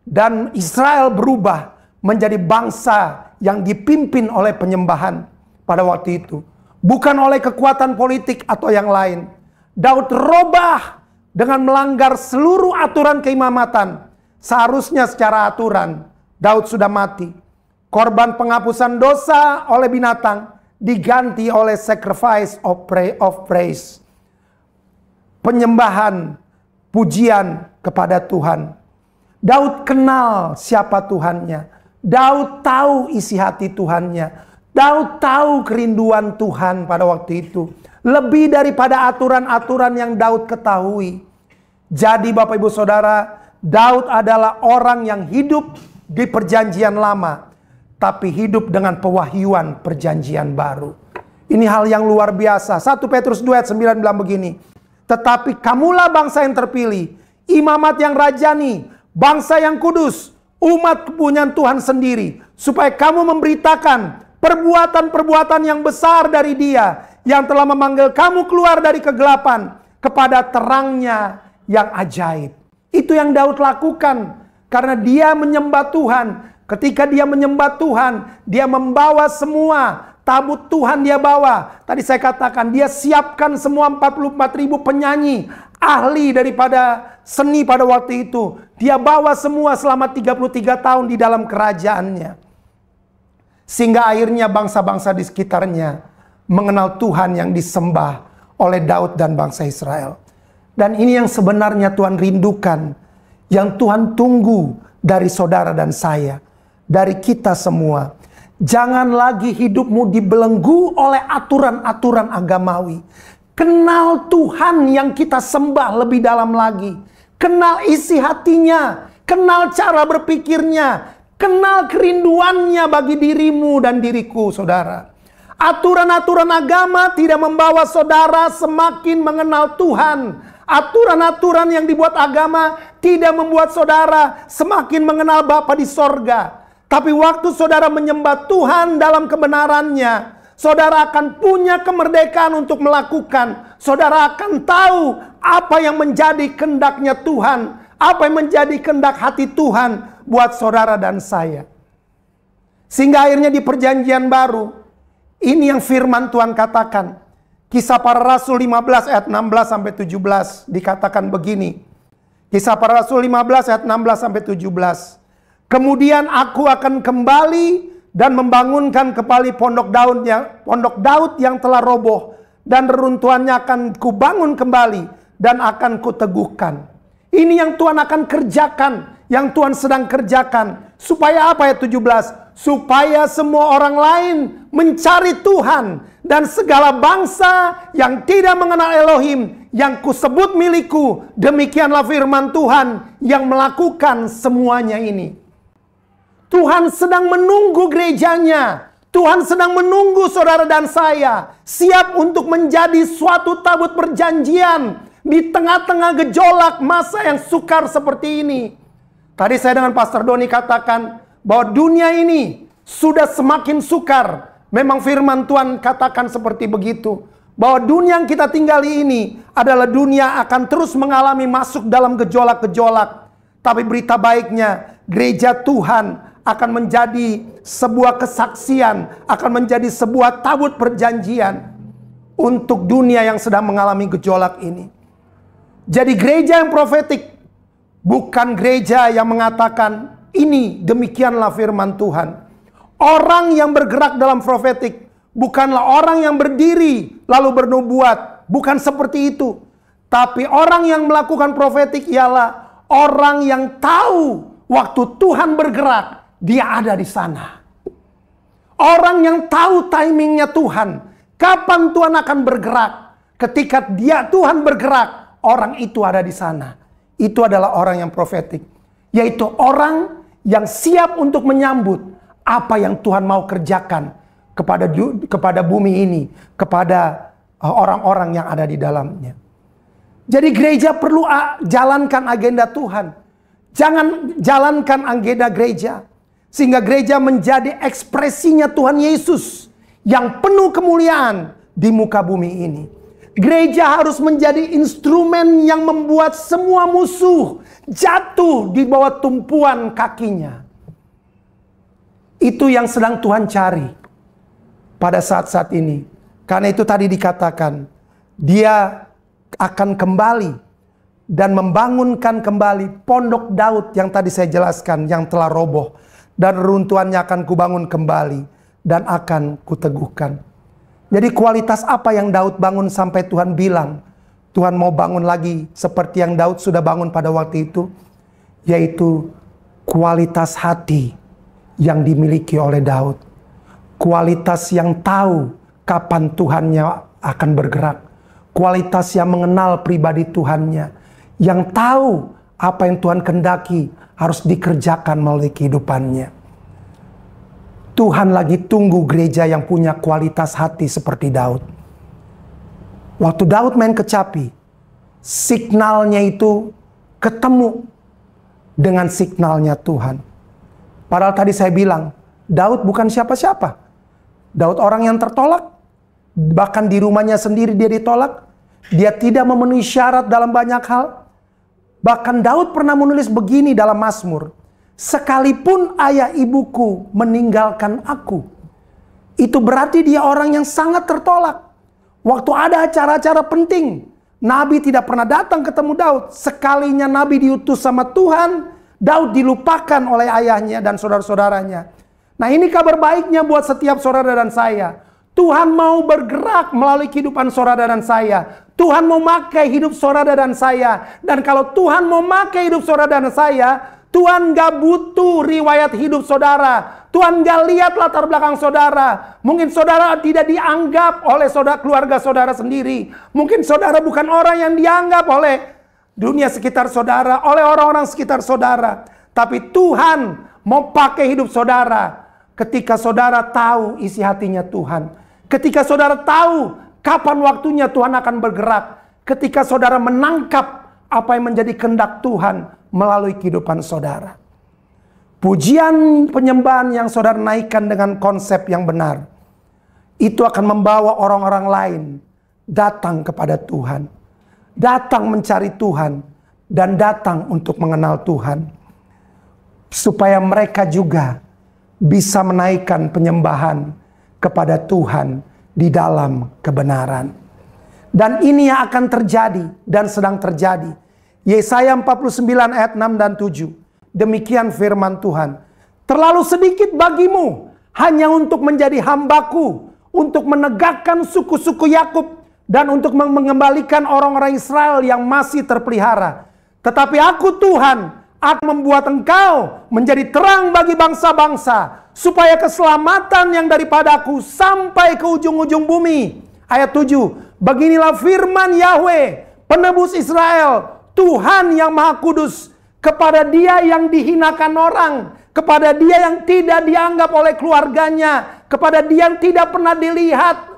Dan Israel berubah menjadi bangsa yang dipimpin oleh penyembahan pada waktu itu. Bukan oleh kekuatan politik atau yang lain. Daud robah dengan melanggar seluruh aturan keimamatan. Seharusnya secara aturan Daud sudah mati. Korban penghapusan dosa oleh binatang diganti oleh sacrifice of praise. Penyembahan, pujian kepada Tuhan. Daud kenal siapa Tuhannya. Daud tahu isi hati Tuhannya. Daud tahu kerinduan Tuhan pada waktu itu. Lebih daripada aturan-aturan yang Daud ketahui. Jadi Bapak Ibu Saudara, Daud adalah orang yang hidup di perjanjian lama, tapi hidup dengan pewahyuan perjanjian baru. Ini hal yang luar biasa. 1 Petrus 2 ayat 9 bilang begini. Tetapi kamulah bangsa yang terpilih, imamat yang rajani, bangsa yang kudus, umat kepunyaan Tuhan sendiri, supaya kamu memberitakan perbuatan-perbuatan yang besar dari Dia yang telah memanggil kamu keluar dari kegelapan kepada terangnya yang ajaib. Itu yang Daud lakukan karena dia menyembah Tuhan. Ketika dia menyembah Tuhan, dia membawa semua tabut Tuhan, dia bawa. Tadi saya katakan dia siapkan semua 44.000 penyanyi ahli daripada seni pada waktu itu. Dia bawa semua selama 33 tahun di dalam kerajaannya. Sehingga akhirnya bangsa-bangsa di sekitarnya mengenal Tuhan yang disembah oleh Daud dan bangsa Israel. Dan ini yang sebenarnya Tuhan rindukan, yang Tuhan tunggu dari saudara dan saya, dari kita semua. Jangan lagi hidupmu dibelenggu oleh aturan-aturan agamawi. Kenal Tuhan yang kita sembah lebih dalam lagi. Kenal isi hatinya, kenal cara berpikirnya, kenal kerinduannya bagi dirimu dan diriku, saudara. Aturan-aturan agama tidak membawa saudara semakin mengenal Tuhan. Aturan-aturan yang dibuat agama tidak membuat saudara semakin mengenal Bapa di sorga. Tapi waktu saudara menyembah Tuhan dalam kebenarannya, saudara akan punya kemerdekaan untuk melakukan. Saudara akan tahu apa yang menjadi kehendaknya Tuhan, apa yang menjadi kehendak hati Tuhan buat saudara dan saya. Sehingga akhirnya di perjanjian baru, ini yang firman Tuhan katakan. Kisah Para Rasul 15 ayat 16 sampai 17 dikatakan begini. Kisah Para Rasul 15 ayat 16 sampai 17. Kemudian aku akan kembali dan membangunkan kembali pondok Daud yang telah roboh, dan reruntuhannya akan kubangun kembali dan akan kuteguhkan. Ini yang Tuhan akan kerjakan, yang Tuhan sedang kerjakan. Supaya apa? Ayat 17. Supaya semua orang lain mencari Tuhan, dan segala bangsa yang tidak mengenal Elohim yang kusebut milikku. Demikianlah firman Tuhan yang melakukan semuanya ini. Tuhan sedang menunggu gerejanya. Tuhan sedang menunggu saudara dan saya siap untuk menjadi suatu tabut perjanjian di tengah-tengah gejolak masa yang sukar seperti ini. Tadi saya dengan Pastor Doni katakan bahwa dunia ini sudah semakin sukar. Memang firman Tuhan katakan seperti begitu. Bahwa dunia yang kita tinggali ini adalah dunia akan terus mengalami masuk dalam gejolak-gejolak. Tapi berita baiknya, gereja Tuhan akan menjadi sebuah kesaksian, akan menjadi sebuah tabut perjanjian untuk dunia yang sedang mengalami gejolak ini. Jadi gereja yang profetik bukan gereja yang mengatakan ini demikianlah firman Tuhan. Orang yang bergerak dalam profetik bukanlah orang yang berdiri lalu bernubuat, bukan seperti itu. Tapi orang yang melakukan profetik ialah orang yang tahu waktu Tuhan bergerak, dia ada di sana. Orang yang tahu timingnya Tuhan, kapan Tuhan akan bergerak. Ketika Tuhan bergerak, orang itu ada di sana. Itu adalah orang yang profetik, yaitu orang yang siap untuk menyambut apa yang Tuhan mau kerjakan kepada bumi ini, kepada orang-orang yang ada di dalamnya. Jadi gereja perlu jalankan agenda Tuhan. Jangan jalankan agenda gereja. Sehingga gereja menjadi ekspresinya Tuhan Yesus yang penuh kemuliaan di muka bumi ini. Gereja harus menjadi instrumen yang membuat semua musuh jatuh di bawah tumpuan kakinya. Itu yang sedang Tuhan cari pada saat-saat ini. Karena itu tadi dikatakan, dia akan kembali dan membangunkan kembali pondok Daud yang tadi saya jelaskan, yang telah roboh. Dan reruntuhannya akan kubangun kembali dan akan kuteguhkan. Jadi kualitas apa yang Daud bangun sampai Tuhan bilang, Tuhan mau bangun lagi seperti yang Daud sudah bangun pada waktu itu? Yaitu kualitas hati yang dimiliki oleh Daud. Kualitas yang tahu kapan Tuhannya akan bergerak. Kualitas yang mengenal pribadi Tuhannya. Yang tahu apa yang Tuhan kehendaki harus dikerjakan melalui kehidupannya. Tuhan lagi tunggu gereja yang punya kualitas hati seperti Daud. Waktu Daud main kecapi, signalnya itu ketemu dengan signalnya Tuhan. Padahal tadi saya bilang, Daud bukan siapa-siapa. Daud orang yang tertolak. Bahkan di rumahnya sendiri dia ditolak. Dia tidak memenuhi syarat dalam banyak hal. Bahkan Daud pernah menulis begini dalam Mazmur. Sekalipun ayah ibuku meninggalkan aku. Itu berarti dia orang yang sangat tertolak. Waktu ada acara-acara penting, Nabi tidak pernah datang ketemu Daud. Sekalinya Nabi diutus sama Tuhan, Daud dilupakan oleh ayahnya dan saudara-saudaranya. Nah, ini kabar baiknya buat setiap saudara dan saya. Tuhan mau bergerak melalui kehidupan saudara dan saya. Tuhan mau pakai hidup saudara dan saya. Dan kalau Tuhan mau pakai hidup saudara dan saya, Tuhan gak butuh riwayat hidup saudara. Tuhan gak lihat latar belakang saudara. Mungkin saudara tidak dianggap oleh keluarga saudara sendiri. Mungkin saudara bukan orang yang dianggap oleh dunia sekitar saudara, oleh orang-orang sekitar saudara. Tapi Tuhan mau pakai hidup saudara ketika saudara tahu isi hatinya Tuhan. Ketika saudara tahu kapan waktunya Tuhan akan bergerak. Ketika saudara menangkap apa yang menjadi kehendak Tuhan melalui kehidupan saudara. Pujian penyembahan yang saudara naikkan dengan konsep yang benar, itu akan membawa orang-orang lain datang kepada Tuhan. Datang mencari Tuhan. Dan datang untuk mengenal Tuhan. Supaya mereka juga bisa menaikkan penyembahan kepada Tuhan di dalam kebenaran. Dan ini yang akan terjadi dan sedang terjadi. Yesaya 49 ayat 6 dan 7. Demikian firman Tuhan. Terlalu sedikit bagimu hanya untuk menjadi hambaku, untuk menegakkan suku-suku Yakub, dan untuk mengembalikan orang-orang Israel yang masih terpelihara. Tetapi aku Tuhan akan membuat engkau menjadi terang bagi bangsa-bangsa, supaya keselamatan yang daripadaku sampai ke ujung-ujung bumi. Ayat 7. Beginilah firman Yahweh, penebus Israel, Tuhan yang Maha Kudus, kepada dia yang dihinakan orang, kepada dia yang tidak dianggap oleh keluarganya, kepada dia yang tidak pernah dilihat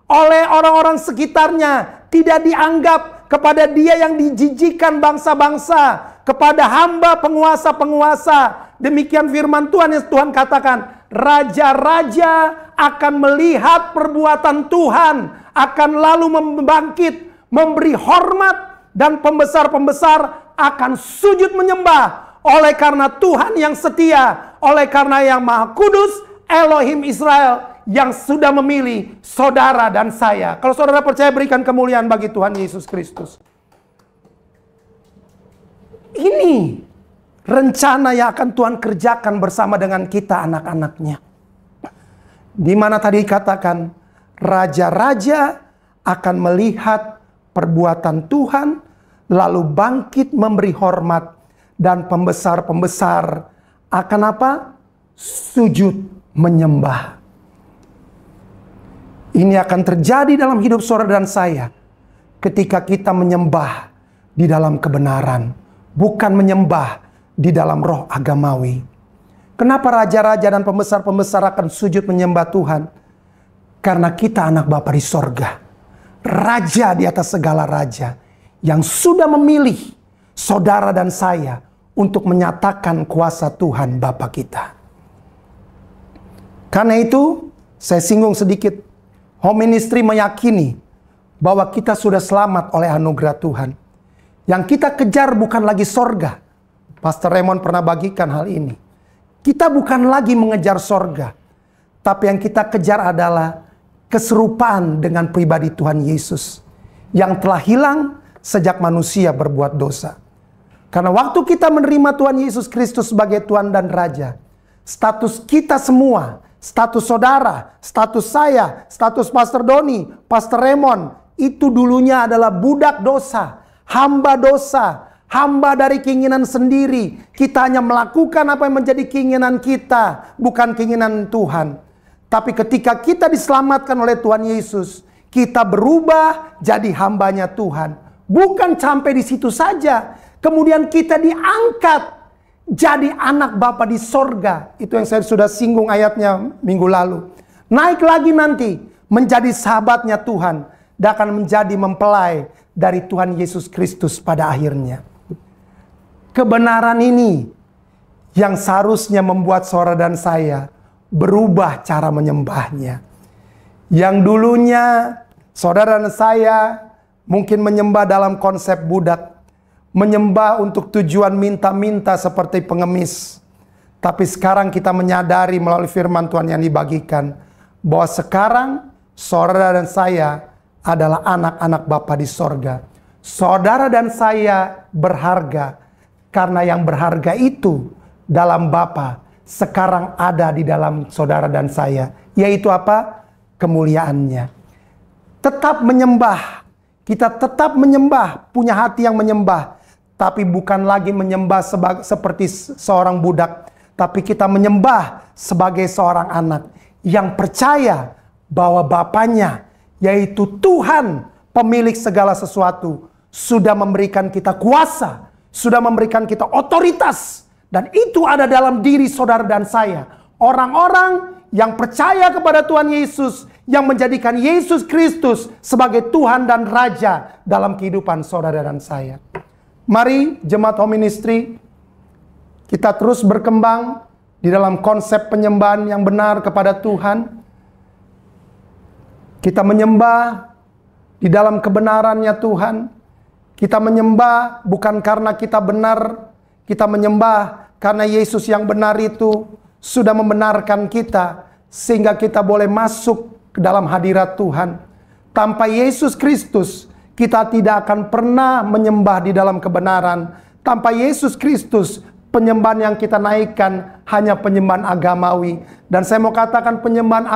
oleh orang-orang sekitarnya, tidak dianggap, kepada dia yang dijijikan bangsa-bangsa, kepada hamba penguasa-penguasa. Demikian firman Tuhan yang Tuhan katakan, raja-raja akan melihat perbuatan Tuhan, akan lalu membangkit, memberi hormat, dan pembesar-pembesar akan sujud menyembah. Oleh karena Tuhan yang setia, oleh karena yang Maha Kudus, Elohim Israel, yang sudah memilih saudara dan saya. Kalau saudara percaya, berikan kemuliaan bagi Tuhan Yesus Kristus. Ini rencana yang akan Tuhan kerjakan bersama dengan kita anak-anaknya. Di mana tadi dikatakan, raja-raja akan melihat perbuatan Tuhan, lalu bangkit memberi hormat, dan pembesar-pembesar akan apa? Sujud menyembah. Ini akan terjadi dalam hidup saudara dan saya ketika kita menyembah di dalam kebenaran, bukan menyembah di dalam roh agamawi. Kenapa raja-raja dan pembesar-pembesar akan sujud menyembah Tuhan? Karena kita anak Bapa di sorga, raja di atas segala raja, yang sudah memilih saudara dan saya untuk menyatakan kuasa Tuhan Bapa kita. Karena itu, saya singgung sedikit. Home Ministry meyakini bahwa kita sudah selamat oleh anugerah Tuhan. Yang kita kejar bukan lagi sorga. Pastor Raymond pernah bagikan hal ini. Kita bukan lagi mengejar sorga. Tapi yang kita kejar adalah keserupaan dengan pribadi Tuhan Yesus. Yang telah hilang sejak manusia berbuat dosa. Karena waktu kita menerima Tuhan Yesus Kristus sebagai Tuhan dan Raja, status kita semua, status saudara, status saya, status Pastor Doni, Pastor Raymond, itu dulunya adalah budak dosa, hamba dosa, hamba dari keinginan sendiri. Kita hanya melakukan apa yang menjadi keinginan kita, bukan keinginan Tuhan. Tapi ketika kita diselamatkan oleh Tuhan Yesus, kita berubah jadi hambanya Tuhan. Bukan sampai di situ saja. Kemudian kita diangkat jadi anak Bapa di sorga. Itu yang saya sudah singgung ayatnya minggu lalu. Naik lagi nanti menjadi sahabatnya Tuhan. Dan akan menjadi mempelai dari Tuhan Yesus Kristus pada akhirnya. Kebenaran ini yang seharusnya membuat saudara dan saya berubah cara menyembahnya. Yang dulunya saudara dan saya mungkin menyembah dalam konsep budak. Menyembah untuk tujuan minta-minta seperti pengemis. Tapi sekarang kita menyadari melalui firman Tuhan yang dibagikan, bahwa sekarang saudara dan saya adalah anak-anak Bapa di sorga. Saudara dan saya berharga, karena yang berharga itu dalam Bapa sekarang ada di dalam saudara dan saya. Yaitu apa? Kemuliaannya. Tetap menyembah. Kita tetap menyembah, punya hati yang menyembah. Tapi bukan lagi menyembah seperti seorang budak. Tapi kita menyembah sebagai seorang anak yang percaya bahwa Bapaknya, yaitu Tuhan, pemilik segala sesuatu, sudah memberikan kita kuasa, sudah memberikan kita otoritas. Dan itu ada dalam diri saudara dan saya. Orang-orang yang percaya kepada Tuhan Yesus, yang menjadikan Yesus Kristus sebagai Tuhan dan Raja dalam kehidupan saudara dan saya. Mari Jemaat Home Ministry, kita terus berkembang di dalam konsep penyembahan yang benar kepada Tuhan. Kita menyembah di dalam kebenarannya Tuhan. Kita menyembah bukan karena kita benar. Kita menyembah karena Yesus yang benar itu sudah membenarkan kita, sehingga kita boleh masuk ke dalam hadirat Tuhan. Tanpa Yesus Kristus, kita tidak akan pernah menyembah di dalam kebenaran. Tanpa Yesus Kristus, penyembahan yang kita naikkan hanya penyembahan agamawi. Dan saya mau katakan penyembahan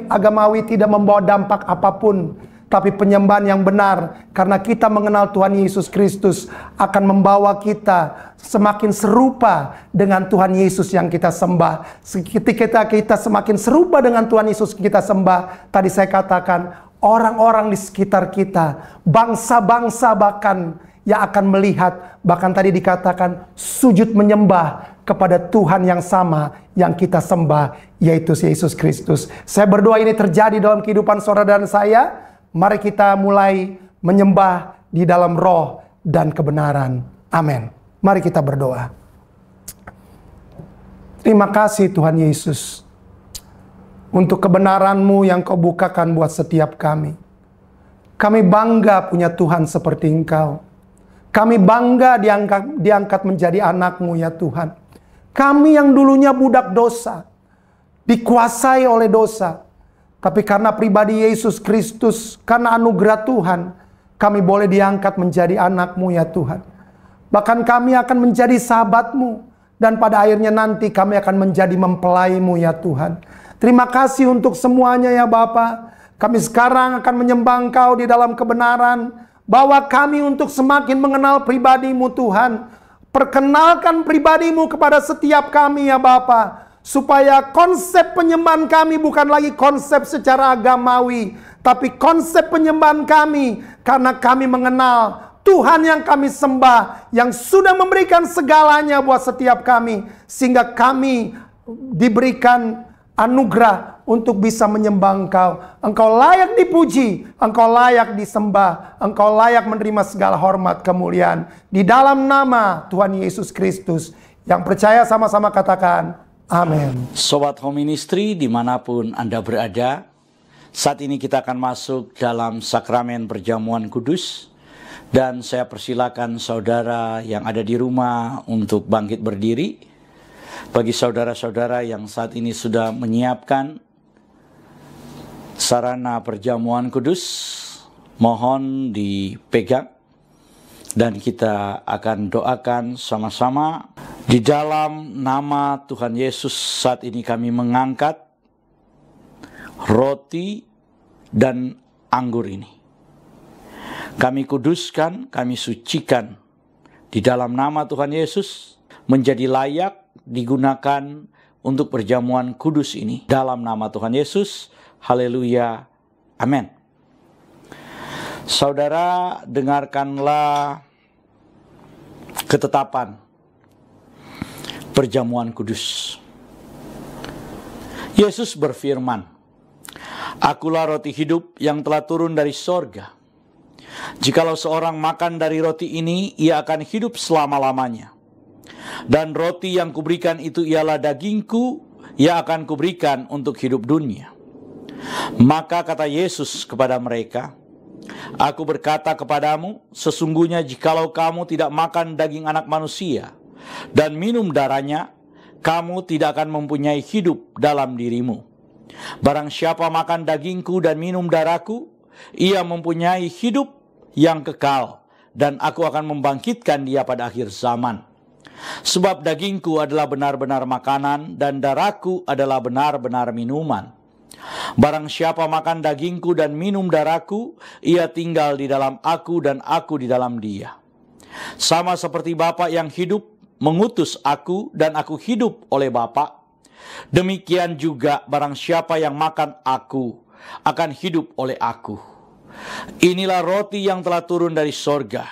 agamawi tidak membawa dampak apapun. Tapi penyembahan yang benar, karena kita mengenal Tuhan Yesus Kristus, akan membawa kita semakin serupa dengan Tuhan Yesus yang kita sembah. Ketika kita semakin serupa dengan Tuhan Yesus kita sembah, tadi saya katakan, orang-orang di sekitar kita, bangsa-bangsa bahkan yang akan melihat, bahkan tadi dikatakan sujud menyembah kepada Tuhan yang sama yang kita sembah, yaitu Yesus Kristus. Saya berdoa ini terjadi dalam kehidupan saudara dan saya. Mari kita mulai menyembah di dalam roh dan kebenaran. Amin. Mari kita berdoa. Terima kasih Tuhan Yesus, untuk kebenaran-Mu yang Kau bukakan buat setiap kami. Kami bangga punya Tuhan seperti Engkau. Kami bangga diangkat menjadi anak-Mu ya Tuhan. Kami yang dulunya budak dosa, dikuasai oleh dosa. Tapi karena pribadi Yesus Kristus, karena anugerah Tuhan, kami boleh diangkat menjadi anak-Mu ya Tuhan. Bahkan kami akan menjadi sahabat-Mu. Dan pada akhirnya nanti kami akan menjadi mempelai-Mu ya Tuhan. Terima kasih untuk semuanya ya Bapa. Kami sekarang akan menyembah Engkau di dalam kebenaran. Bawa kami untuk semakin mengenal pribadi-Mu Tuhan. Perkenalkan pribadi-Mu kepada setiap kami ya Bapa. Supaya konsep penyembahan kami bukan lagi konsep secara agamawi. Tapi konsep penyembahan kami karena kami mengenal Tuhan yang kami sembah. Yang sudah memberikan segalanya buat setiap kami. Sehingga kami diberikan anugerah untuk bisa menyembah Engkau. Engkau layak dipuji, Engkau layak disembah, Engkau layak menerima segala hormat kemuliaan. Di dalam nama Tuhan Yesus Kristus. Yang percaya sama-sama katakan amin. Sobat Home Ministry dimanapun Anda berada, saat ini kita akan masuk dalam sakramen perjamuan kudus. Dan saya persilakan saudara yang ada di rumah untuk bangkit berdiri. Bagi saudara-saudara yang saat ini sudah menyiapkan sarana perjamuan kudus, mohon dipegang. Dan kita akan doakan sama-sama. Di dalam nama Tuhan Yesus saat ini kami mengangkat roti dan anggur ini. Kami kuduskan, kami sucikan di dalam nama Tuhan Yesus menjadi layak digunakan untuk perjamuan kudus ini. Dalam nama Tuhan Yesus, haleluya, amin. Saudara, dengarkanlah ketetapan perjamuan kudus. Yesus berfirman, "Akulah roti hidup yang telah turun dari sorga. Jikalau seorang makan dari roti ini, ia akan hidup selama-lamanya. Dan roti yang kuberikan itu ialah dagingku, ia akan kuberikan untuk hidup dunia." Maka kata Yesus kepada mereka, "Aku berkata kepadamu, sesungguhnya jikalau kamu tidak makan daging anak manusia dan minum darahnya, kamu tidak akan mempunyai hidup dalam dirimu. Barang siapa makan dagingku dan minum darahku, ia mempunyai hidup yang kekal, dan aku akan membangkitkan dia pada akhir zaman. Sebab dagingku adalah benar-benar makanan, dan darahku adalah benar-benar minuman. Barang siapa makan dagingku dan minum darahku, ia tinggal di dalam aku dan aku di dalam dia. Sama seperti Bapa yang hidup mengutus aku dan aku hidup oleh Bapa, demikian juga barang siapa yang makan aku akan hidup oleh aku. Inilah roti yang telah turun dari sorga,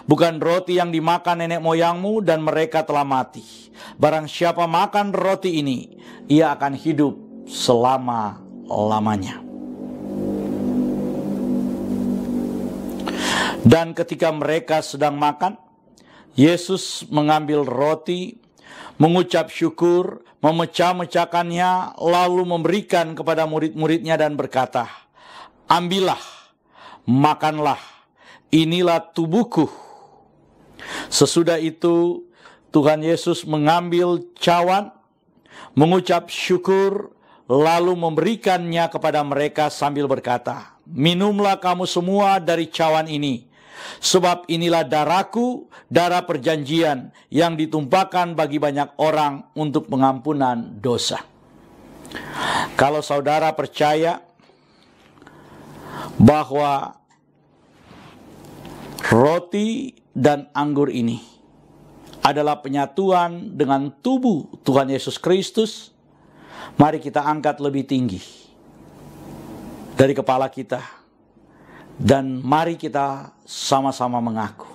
bukan roti yang dimakan nenek moyangmu dan mereka telah mati. Barang siapa makan roti ini, ia akan hidup selama-lamanya." Dan ketika mereka sedang makan, Yesus mengambil roti, mengucap syukur, memecah-mecahkannya, lalu memberikan kepada murid-muridnya dan berkata, "Ambillah, makanlah, inilah tubuhku." Sesudah itu Tuhan Yesus mengambil cawan, mengucap syukur, lalu memberikannya kepada mereka sambil berkata, "Minumlah kamu semua dari cawan ini, sebab inilah darahku, darah perjanjian yang ditumpahkan bagi banyak orang untuk pengampunan dosa." Kalau saudara percaya bahwa roti dan anggur ini adalah penyatuan dengan tubuh Tuhan Yesus Kristus, mari kita angkat lebih tinggi dari kepala kita. Dan mari kita sama-sama mengaku,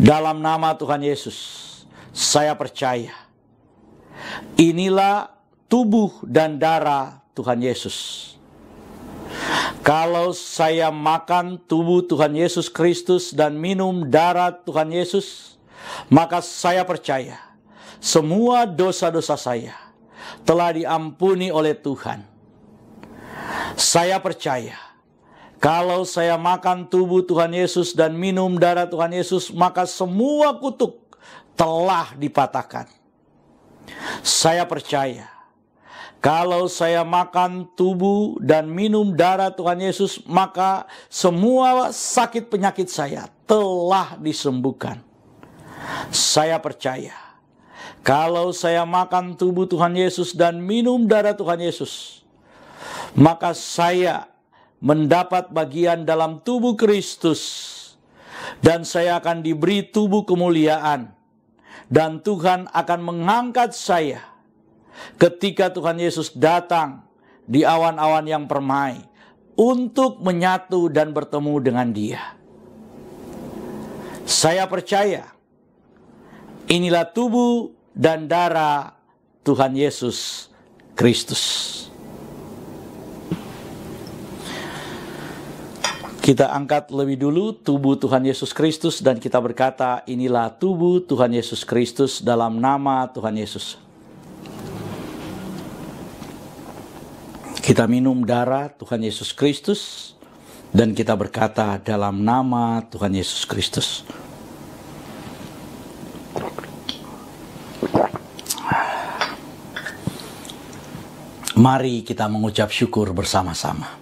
dalam nama Tuhan Yesus, saya percaya inilah tubuh dan darah Tuhan Yesus. Kalau saya makan tubuh Tuhan Yesus Kristus dan minum darah Tuhan Yesus, maka saya percaya semua dosa-dosa saya telah diampuni oleh Tuhan. Saya percaya kalau saya makan tubuh Tuhan Yesus dan minum darah Tuhan Yesus, maka semua kutuk telah dipatahkan. Saya percaya kalau saya makan tubuh dan minum darah Tuhan Yesus, maka semua sakit penyakit saya telah disembuhkan. Saya percaya kalau saya makan tubuh Tuhan Yesus dan minum darah Tuhan Yesus, maka saya mendapat bagian dalam tubuh Kristus, dan saya akan diberi tubuh kemuliaan, dan Tuhan akan mengangkat saya ketika Tuhan Yesus datang di awan-awan yang permai untuk menyatu dan bertemu dengan Dia. Saya percaya inilah tubuh dan darah Tuhan Yesus Kristus. Kita angkat lebih dulu tubuh Tuhan Yesus Kristus dan kita berkata, inilah tubuh Tuhan Yesus Kristus dalam nama Tuhan Yesus. Kita minum darah Tuhan Yesus Kristus dan kita berkata dalam nama Tuhan Yesus Kristus. Mari kita mengucap syukur bersama-sama.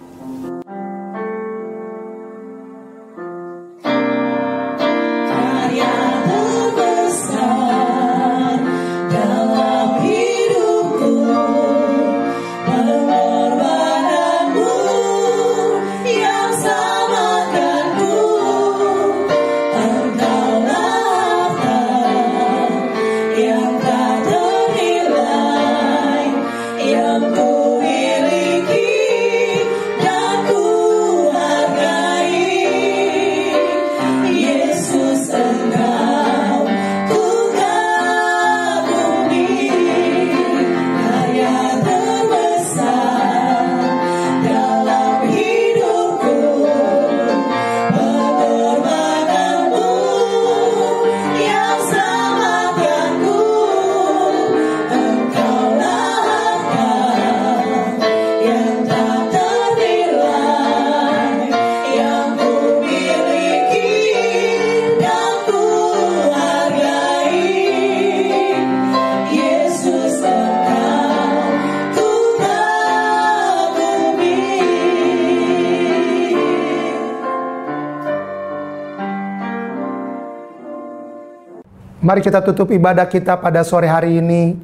Mari kita tutup ibadah kita pada sore hari ini.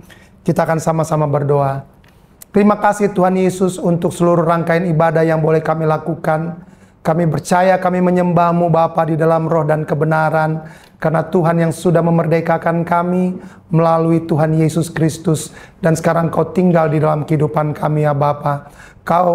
Kita akan sama-sama berdoa. Terima kasih Tuhan Yesus untuk seluruh rangkaian ibadah yang boleh kami lakukan. Kami percaya kami menyembah-Mu Bapa di dalam roh dan kebenaran. Karena Tuhan yang sudah memerdekakan kami melalui Tuhan Yesus Kristus. Dan sekarang Kau tinggal di dalam kehidupan kami ya Bapa.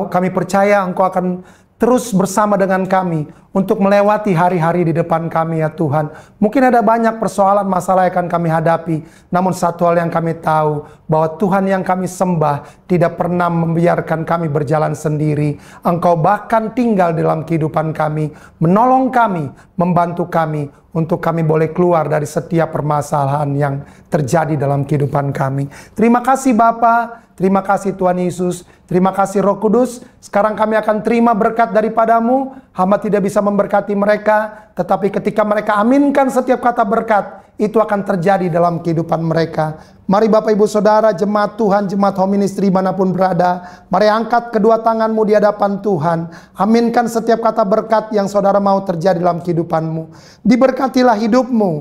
Kami percaya Engkau akan terus bersama dengan kami untuk melewati hari-hari di depan kami ya Tuhan. Mungkin ada banyak persoalan masalah yang akan kami hadapi. Namun satu hal yang kami tahu, bahwa Tuhan yang kami sembah tidak pernah membiarkan kami berjalan sendiri. Engkau bahkan tinggal dalam kehidupan kami, menolong kami, membantu kami, untuk kami boleh keluar dari setiap permasalahan yang terjadi dalam kehidupan kami. Terima kasih Bapa, terima kasih Tuhan Yesus, terima kasih Roh Kudus. Sekarang kami akan terima berkat daripada-Mu. Hamba tidak bisa memberkati mereka, tetapi ketika mereka aminkan setiap kata berkat, itu akan terjadi dalam kehidupan mereka. Mari Bapak Ibu Saudara, jemaat Tuhan, jemaat home ministry manapun berada, mari angkat kedua tanganmu di hadapan Tuhan. Aminkan setiap kata berkat yang saudara mau terjadi dalam kehidupanmu. Diberkatilah hidupmu,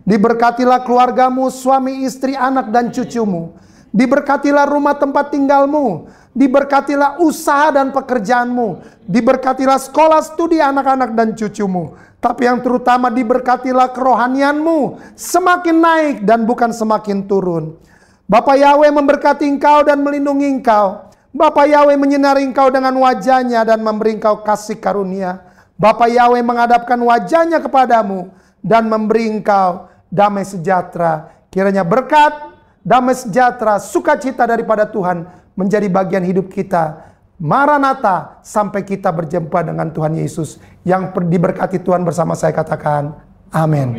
diberkatilah keluargamu, suami, istri, anak, dan cucumu. Diberkatilah rumah tempat tinggalmu, diberkatilah usaha dan pekerjaanmu, diberkatilah sekolah studi anak-anak dan cucumu. Tapi yang terutama diberkatilah kerohanianmu semakin naik dan bukan semakin turun. Bapa Yahweh memberkati engkau dan melindungi engkau. Bapa Yahweh menyinari engkau dengan wajahnya dan memberi engkau kasih karunia. Bapa Yahweh menghadapkan wajahnya kepadamu dan memberi engkau damai sejahtera. Kiranya berkat, damai sejahtera, sukacita daripada Tuhan menjadi bagian hidup kita. Maranatha, sampai kita berjumpa dengan Tuhan Yesus. Yang diberkati Tuhan bersama saya katakan amin.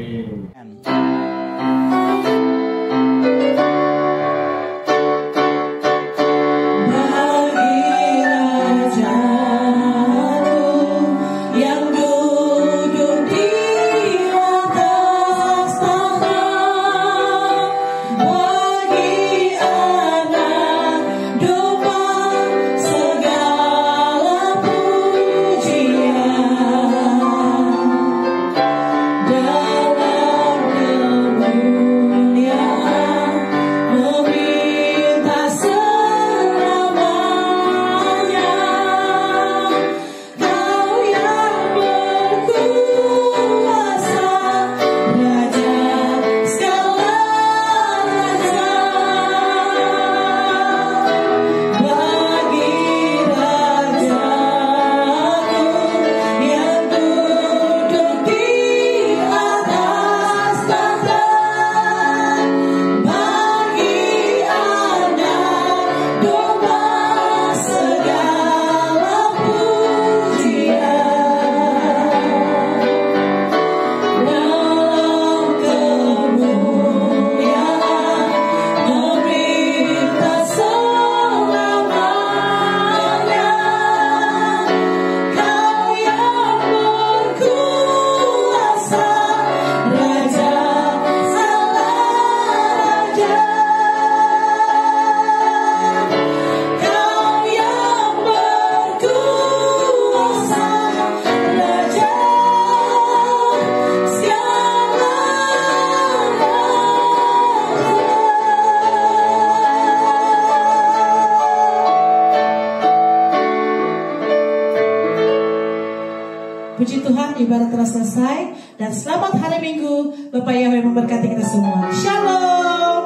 Puji Tuhan, ibadah telah selesai. Dan selamat hari Minggu. Bapak Yahweh memberkati kita semua. Shalom.